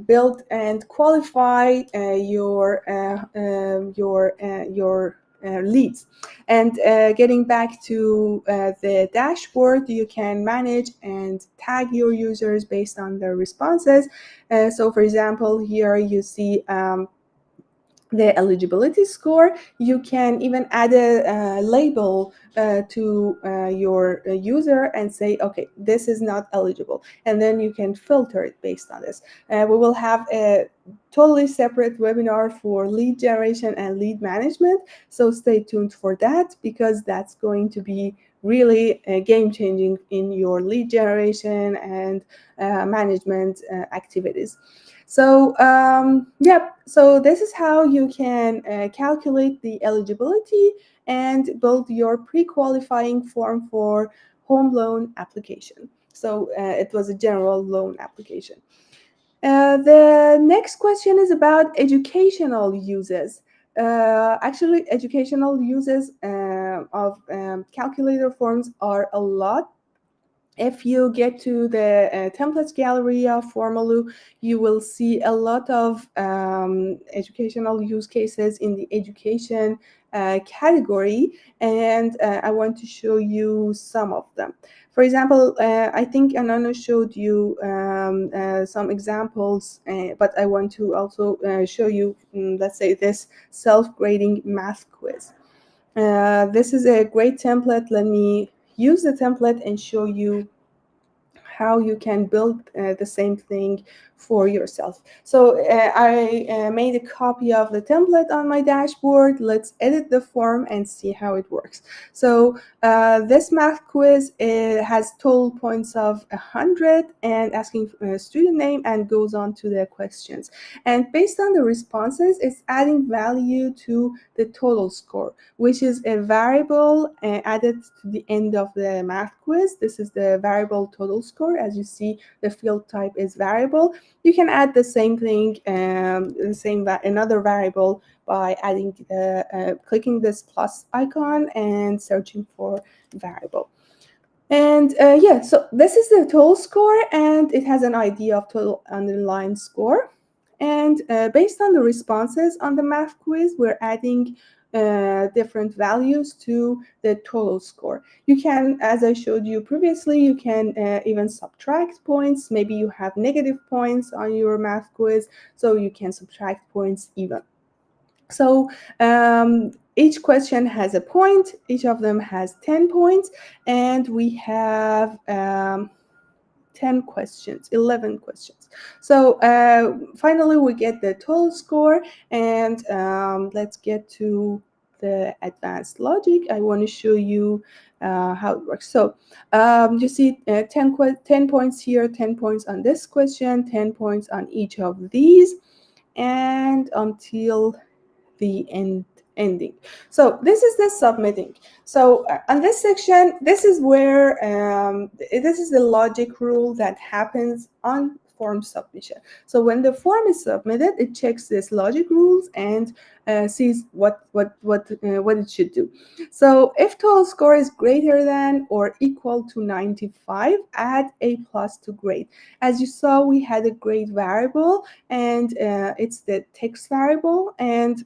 build and qualify your leads. And getting back to the dashboard, you can manage and tag your users based on their responses. So for example, here you see the eligibility score. You can even add a label to your user and say, okay, this is not eligible, and then you can filter it based on this. We will have a totally separate webinar for lead generation and lead management, so stay tuned for that, because that's going to be really game-changing in your lead generation and management activities. So so this is how you can calculate the eligibility and build your pre-qualifying form for home loan application. So it was a general loan application. The next question is about educational uses. Actually, educational uses of calculator forms are a lot. If you get to the templates gallery of Formaloo, you will see a lot of educational use cases in the education category, and I want to show you some of them. For example, I think Anana showed you some examples, but I want to also show you, let's say, this self-grading math quiz. This is a great template. Let me use the template and show you how you can build the same thing for yourself. So I made a copy of the template on my dashboard. Let's edit the form and see how it works. So this math quiz has total points of 100 and asking student name, and goes on to the questions. And based on the responses, it's adding value to the total score, which is a variable added to the end of the math quiz. This is the variable total score. As you see, the field type is variable. You can add the same thing, another variable by adding clicking this plus icon and searching for variable. And so this is the total score, and it has an ID of total underlying score. And based on the responses on the math quiz, we're adding different values to the total score. You can, as I showed you previously, you can even subtract points. Maybe you have negative points on your math quiz, so you can subtract points even. So each question has a point. Each of them has 10 points, and we have 10 questions, 11 questions. So finally, we get the total score, and let's get to the advanced logic. I want to show you how it works. So you see 10 points here, 10 points on this question, 10 points on each of these, and until the ending. So this is the submitting. So on this section, this is where this is the logic rule that happens on form submission. So when the form is submitted, it checks this logic rules and sees what it should do. So if total score is greater than or equal to 95, add A plus to grade. As you saw, we had a grade variable, and it's the text variable, and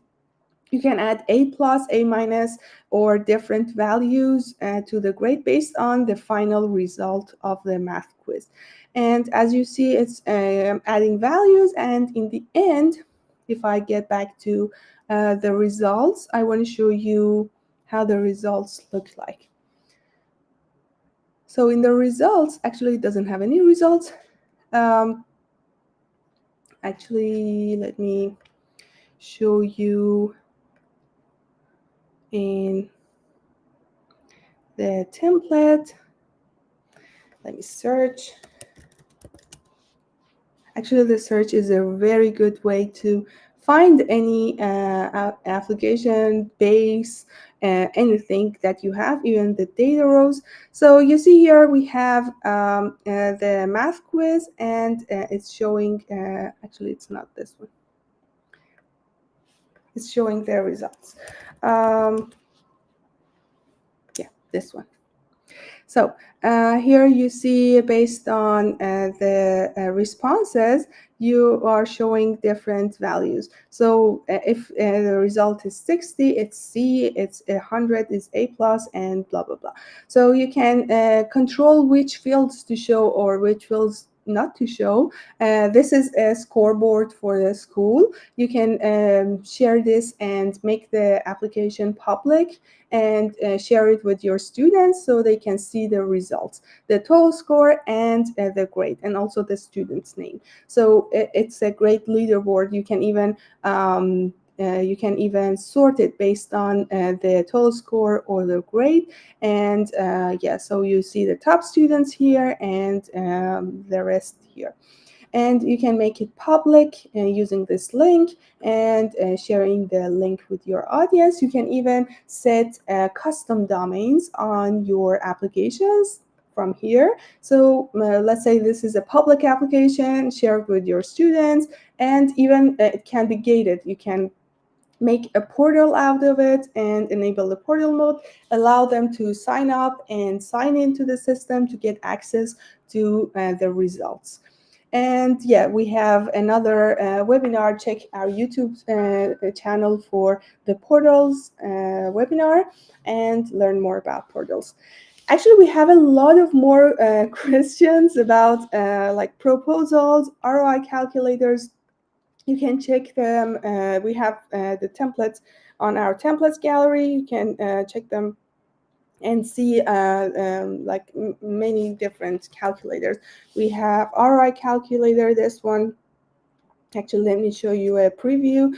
you can add A plus, A minus, or different values to the grade based on the final result of the math quiz. And as you see, it's adding values, and in the end, if I get back to the results, I want to show you how the results look like. So in the results, actually it doesn't have any results. Actually, let me show you in the template. Let me search. Actually, the search is a very good way to find any application base, anything that you have, even the data rows. So you see here we have the math quiz, and it's showing, actually it's not this one. It's showing their results. Yeah, this one. So here you see, based on the responses, you are showing different values. So if the result is 60, it's C, it's 100, it's A plus, and blah, blah, blah. So you can control which fields to show or which fields not to show. This is a scoreboard for the school. You can share this and make the application public and share it with your students so they can see the results, the total score and the grade, and also the student's name. So it's a great leaderboard. You can even sort it based on the total score or the grade. And yeah, so you see the top students here and the rest here. And you can make it public using this link and sharing the link with your audience. You can even set custom domains on your applications from here. So let's say this is a public application, share it with your students, and even it can be gated. You can make a portal out of it and enable the portal mode, allow them to sign up and sign into the system to get access to the results. And yeah, we have another webinar. Check our YouTube channel for the portals webinar and learn more about portals. Actually, we have a lot of more questions about like proposals, ROI calculators. You can check them. We have the templates on our templates gallery. You can check them and see like many different calculators. We have ROI calculator, this one. Actually, let me show you a preview.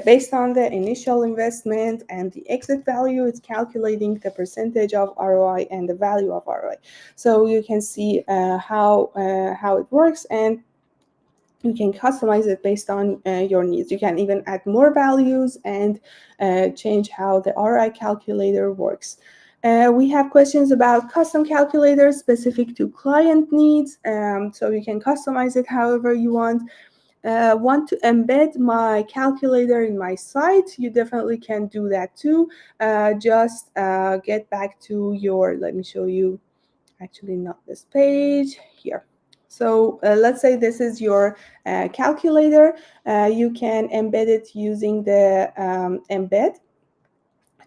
Based on the initial investment and the exit value, it's calculating the percentage of ROI and the value of ROI. So you can see how it works, and you can customize it based on your needs. You can even add more values and change how the ROI calculator works. We have questions about custom calculators specific to client needs. So you can customize it however you want. Want to embed my calculator in my site? You definitely can do that too. Just get back to your, let me show you, actually not this page, here. So let's say this is your calculator. You can embed it using the embed.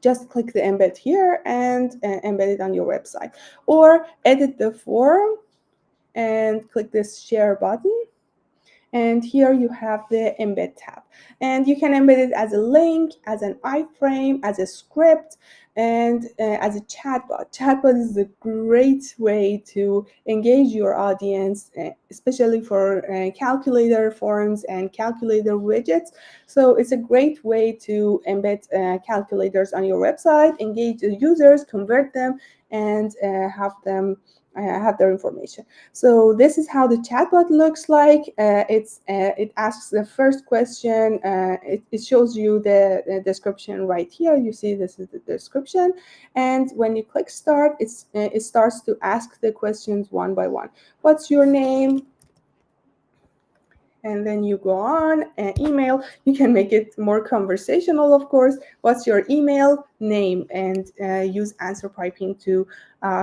Just click the embed here and embed it on your website. Or edit the form and click this share button. And here you have the embed tab. And you can embed it as a link, as an iframe, as a script, and as a chatbot. Chatbot is a great way to engage your audience, especially for calculator forms and calculator widgets. So it's a great way to embed calculators on your website, engage the users, convert them, and have them have their information. So this is how the chatbot looks like. It asks the first question. It shows you the description right here. You see this is the description, and when you click start, it starts to ask the questions one by one. What's your name? and then you go on email. You can make it more conversational, of course. What's your email? Name, and use answer piping to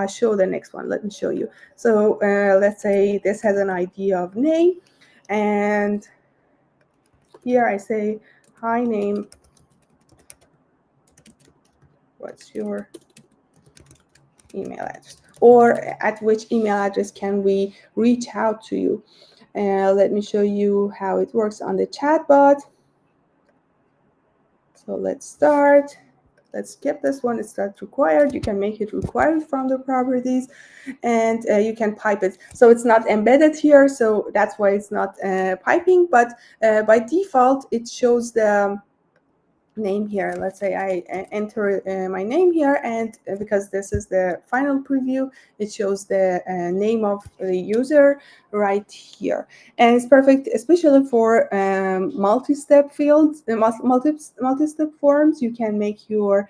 show the next one. Let me show you. So let's say this has an idea of name, and here I say, hi name, what's your email address, or at which email address can we reach out to you. Let me show you how it works on the chatbot. So let's start. Let's skip this one. It's not required. You can make it required from the properties, and you can pipe it. So it's not embedded here, so that's why it's not piping, but by default, it shows the name here. Let's say I enter my name here, and because this is the final preview, it shows the name of the user right here, and it's perfect especially for multi-step fields, multi-step forms. You can make your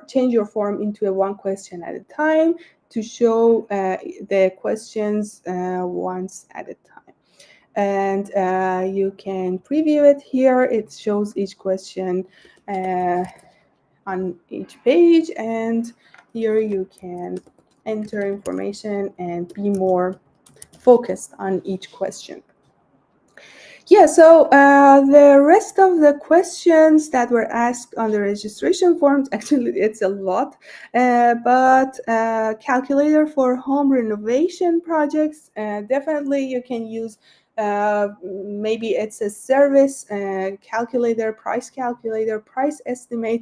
change your form into a one question at a time to show the questions once at a time. And you can preview it here. It shows each question on each page, and here you can enter information and be more focused on each question. Yeah, so the rest of the questions that were asked on the registration forms, actually it's a lot, but calculator for home renovation projects, definitely you can use, maybe it's a service calculator, price estimate.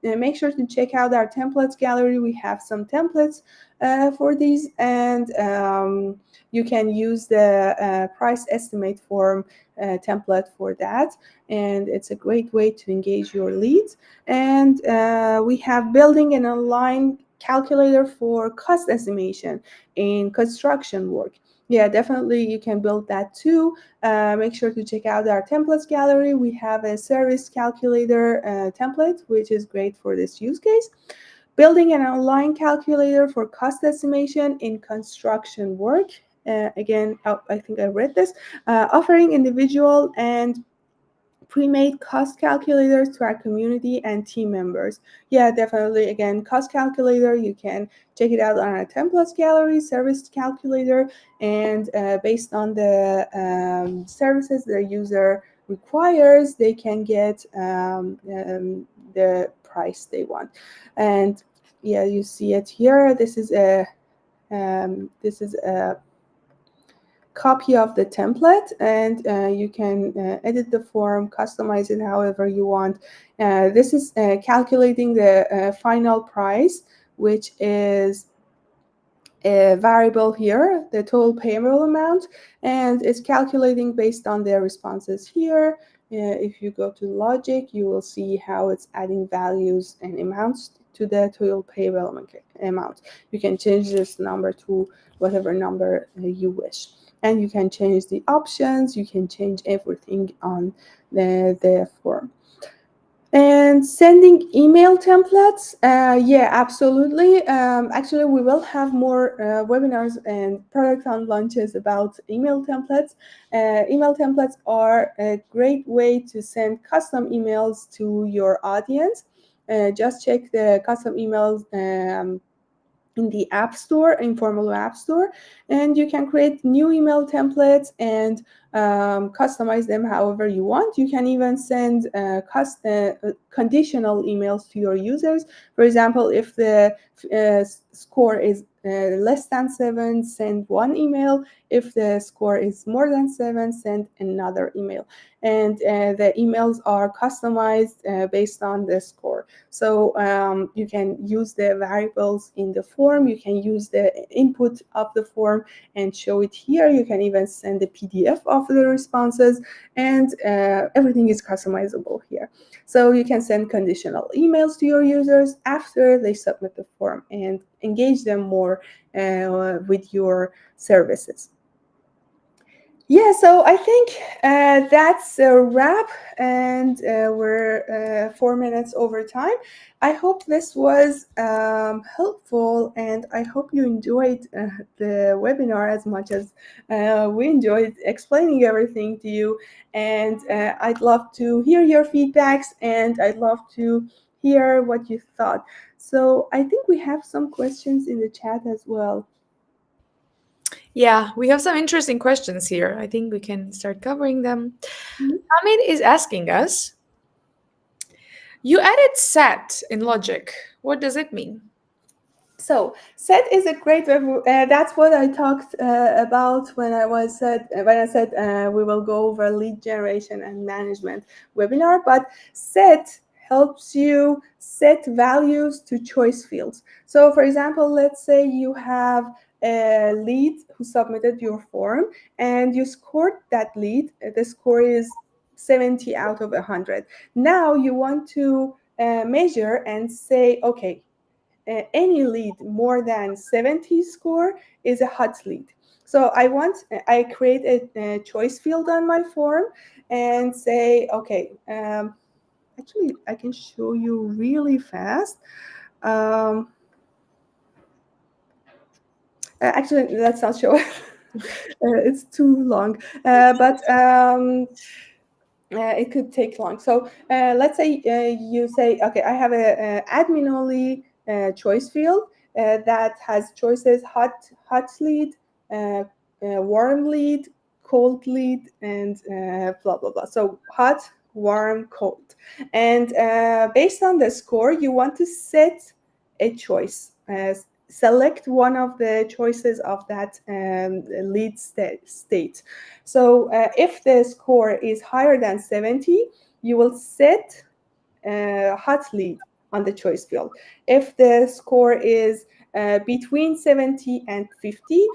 Make sure to check out our templates gallery. We have some templates for these, and you can use the price estimate form template for that, and it's a great way to engage your leads. And we have building an online calculator for cost estimation in construction work. Yeah, definitely you can build that too. Make sure to check out our templates gallery. We have a service calculator template, which is great for this use case. Building an online calculator for cost estimation in construction work. Again, I think I read this. Offering individual and pre-made cost calculators to our community and team members. Yeah, definitely. Again, cost calculator, you can check it out on our templates gallery, service calculator, and based on the services the user requires, they can get the price they want. And yeah, you see it here. This is a copy of the template, and you can edit the form, customize it however you want. This is calculating the final price, which is a variable here, the total payable amount, and it's calculating based on their responses here. If you go to logic, you will see how it's adding values and amounts to the total payable amount. You can change this number to whatever number you wish. And you can change the options, you can change everything on the form. And sending email templates, yeah, absolutely. Actually, we will have more webinars and product launches about email templates. Email templates are a great way to send custom emails to your audience. Just check the custom emails in the App Store, in Formaloo App Store, and you can create new email templates and customize them however you want. You can even send conditional emails to your users. For example, if the score is less than 7, send one email. If the score is more than 7, send another email. And the emails are customized based on the score. So you can use the variables in the form. You can use the input of the form and show it here. You can even send a PDF of the responses, and everything is customizable here. So you can send conditional emails to your users after they submit the form and engage them more with your services. Yeah, so I think that's a wrap, and we're 4 minutes over time. I hope this was helpful, and I hope you enjoyed the webinar as much as we enjoyed explaining everything to you. And I'd love to hear your feedbacks, and I'd love to hear what you thought. So I think we have some questions in the chat as well. Yeah, we have some interesting questions here. I think we can start covering them. Hamid is asking us, you added set in logic. What does it mean? So set is a great web. That's what I talked about when I said we will go over lead generation and management webinar. But set helps you set values to choice fields. So, for example, let's say you have a lead who submitted your form, and you scored that lead. The score is 70 out of 100. Now you want to measure and say, okay, any lead more than 70 score is a hot lead. So I create a choice field on my form and say, okay, actually I can show you really fast. Actually, let's not show it. It's too long. It could take long. So let's say you say, okay, I have a admin only choice field that has choices hot lead, warm lead, cold lead, and blah blah blah. So hot, warm, cold, and based on the score, you want to set a choice. Select one of the choices of that lead state. So if the score is higher than 70, you will set hot lead on the choice field. If the score is between 70 and 50,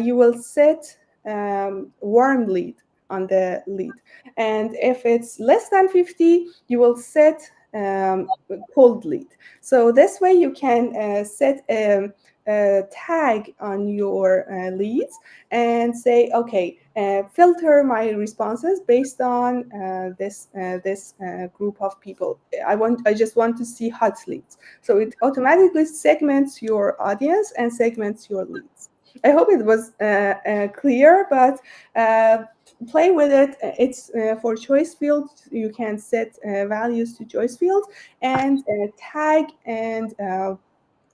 you will set warm lead on the lead. And if it's less than 50, you will set cold lead. So this way you can set a tag on your leads and say, okay, filter my responses based on this group of people. I just want to see hot leads. So it automatically segments your audience and segments your leads. I hope it was clear, but play with it. It's for choice fields. You can set values to choice fields and tag and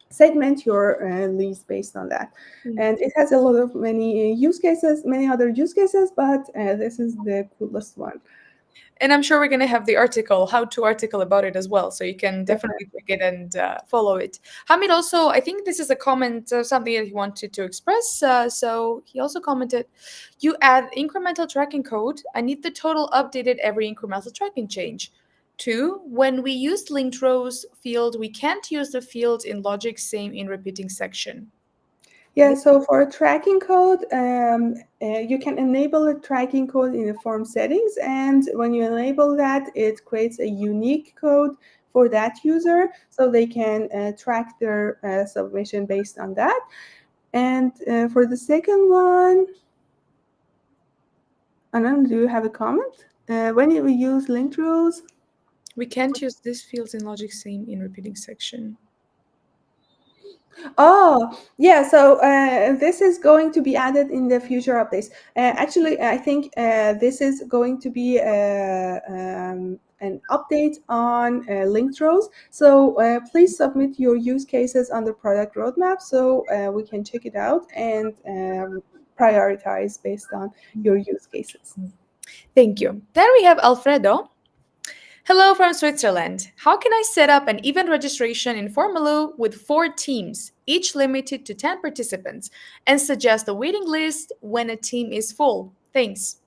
segment your leads based on that. And it has a lot of many other use cases, but this is the coolest one. And I'm sure we're going to have the article, how-to article about it as well, so you can definitely click it and follow it. Hamid also, I think this is a comment, something that he wanted to express. So he also commented, you add incremental tracking code. I need the total updated every incremental tracking change. Two, when we use linked rows field, we can't use the field in logic same in repeating section. Yeah, so for tracking code, you can enable a tracking code in the form settings. And when you enable that, it creates a unique code for that user so they can track their submission based on that. And for the second one, Anand, do you have a comment? When you use linked rows, We can't use these fields in logic same in repeating section. oh, yeah. So this is going to be added in the future updates. Actually, I think this is going to be an update on linked rows. So please submit your use cases on the product roadmap so we can check it out and prioritize based on your use cases. Thank you. Then we have Alfredo. Hello from Switzerland. How can I set up an event registration in Formaloo with 4 teams, each limited to 10 participants, and suggest a waiting list when a team is full? Thanks.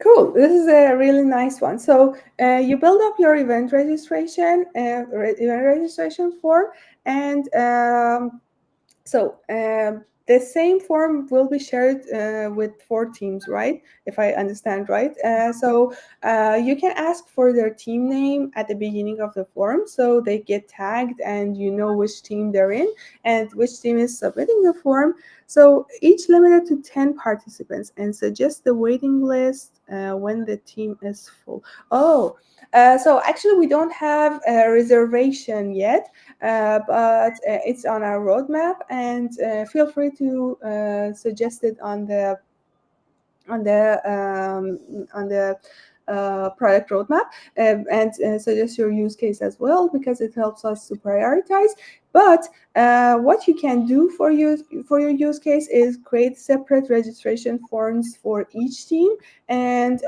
Cool. This is a really nice one. So you build up your event registration form, and the same form will be shared with 4 teams, right? If I understand right. So you can ask for their team name at the beginning of the form, so they get tagged and you know which team they're in and which team is submitting the form. So each limited to 10 participants, and suggest the waiting list when the team is full. Oh, so actually we don't have a reservation yet, but it's on our roadmap, and feel free to suggest it on the product roadmap, and suggest your use case as well, because it helps us to prioritize. But what you can do for your use case is create separate registration forms for each team, and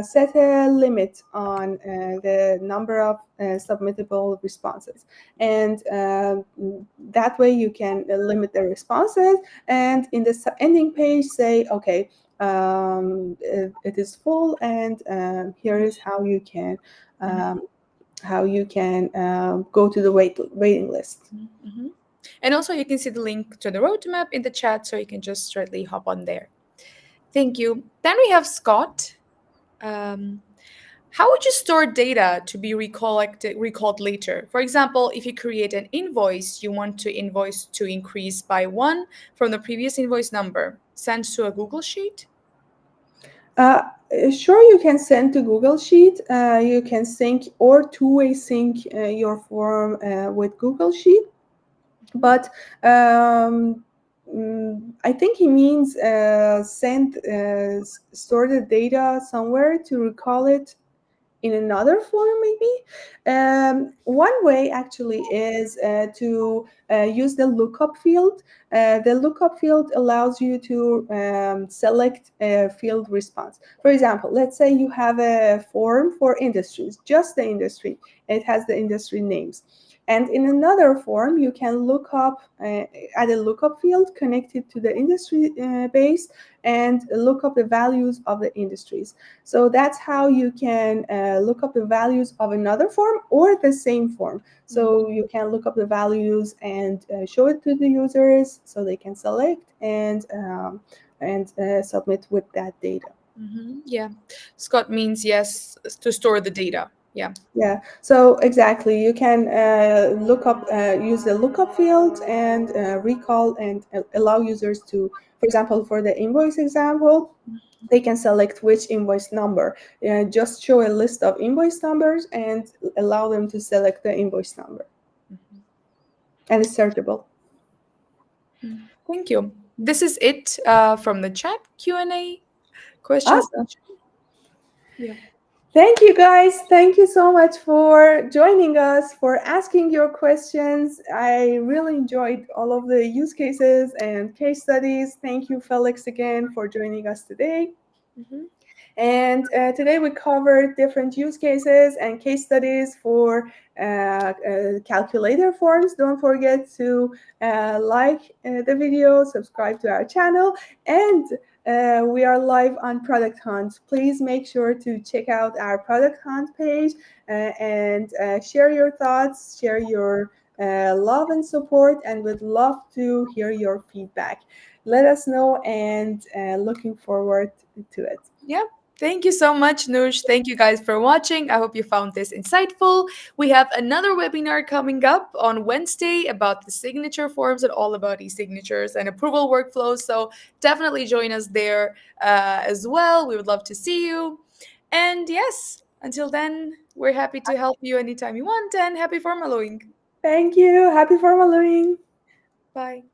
set a limit on the number of submittable responses, and that way you can limit the responses, and in the ending page say, okay, it is full, and here is how you can go to the waiting list. Mm-hmm. And also, you can see the link to the roadmap in the chat, so you can just straightly hop on there. Thank you. Then we have Scott. How would you store data to be recalled later? For example, if you create an invoice, you want to invoice to increase by 1 from the previous invoice number, send to a Google Sheet? Uh, sure, you can send to Google Sheet. You can sync or two-way sync your form with Google Sheet. But I think he means store the data somewhere to recall it in another form, maybe. One way actually is to use the lookup field. The lookup field allows you to select a field response. For example, let's say you have a form for industries, just the industry. It has the industry names. And in another form, you can look up, add a lookup field connected to the industry base, and look up the values of the industries. So that's how you can look up the values of another form or the same form. So you can look up the values and show it to the users so they can select and submit with that data. Yeah. Scott means yes to store the data. Yeah. Yeah, so exactly, you can use the lookup field and recall and allow users to, for example, for the invoice example, they can select which invoice number. Just show a list of invoice numbers and allow them to select the invoice number. And it's searchable. Thank you. This is it from the chat Q&A questions. Awesome. Yeah. Thank you, guys. Thank you so much for joining us, for asking your questions. I really enjoyed all of the use cases and case studies. Thank you, Felix, again for joining us today. And today we covered different use cases and case studies for calculator forms. Don't forget to like the video, subscribe to our channel, and we are live on Product Hunt. Please make sure to check out our Product Hunt page and share your thoughts, share your love and support, and would love to hear your feedback. Let us know, and looking forward to it. Yeah. Thank you so much, Noosh. Thank you guys for watching. I hope you found this insightful. We have another webinar coming up on Wednesday about the signature forms and all about e-signatures and approval workflows. So definitely join us there as well. We would love to see you. And yes, until then, we're happy to help you anytime you want, and happy formalooing. Thank you. Happy formalooing. Bye.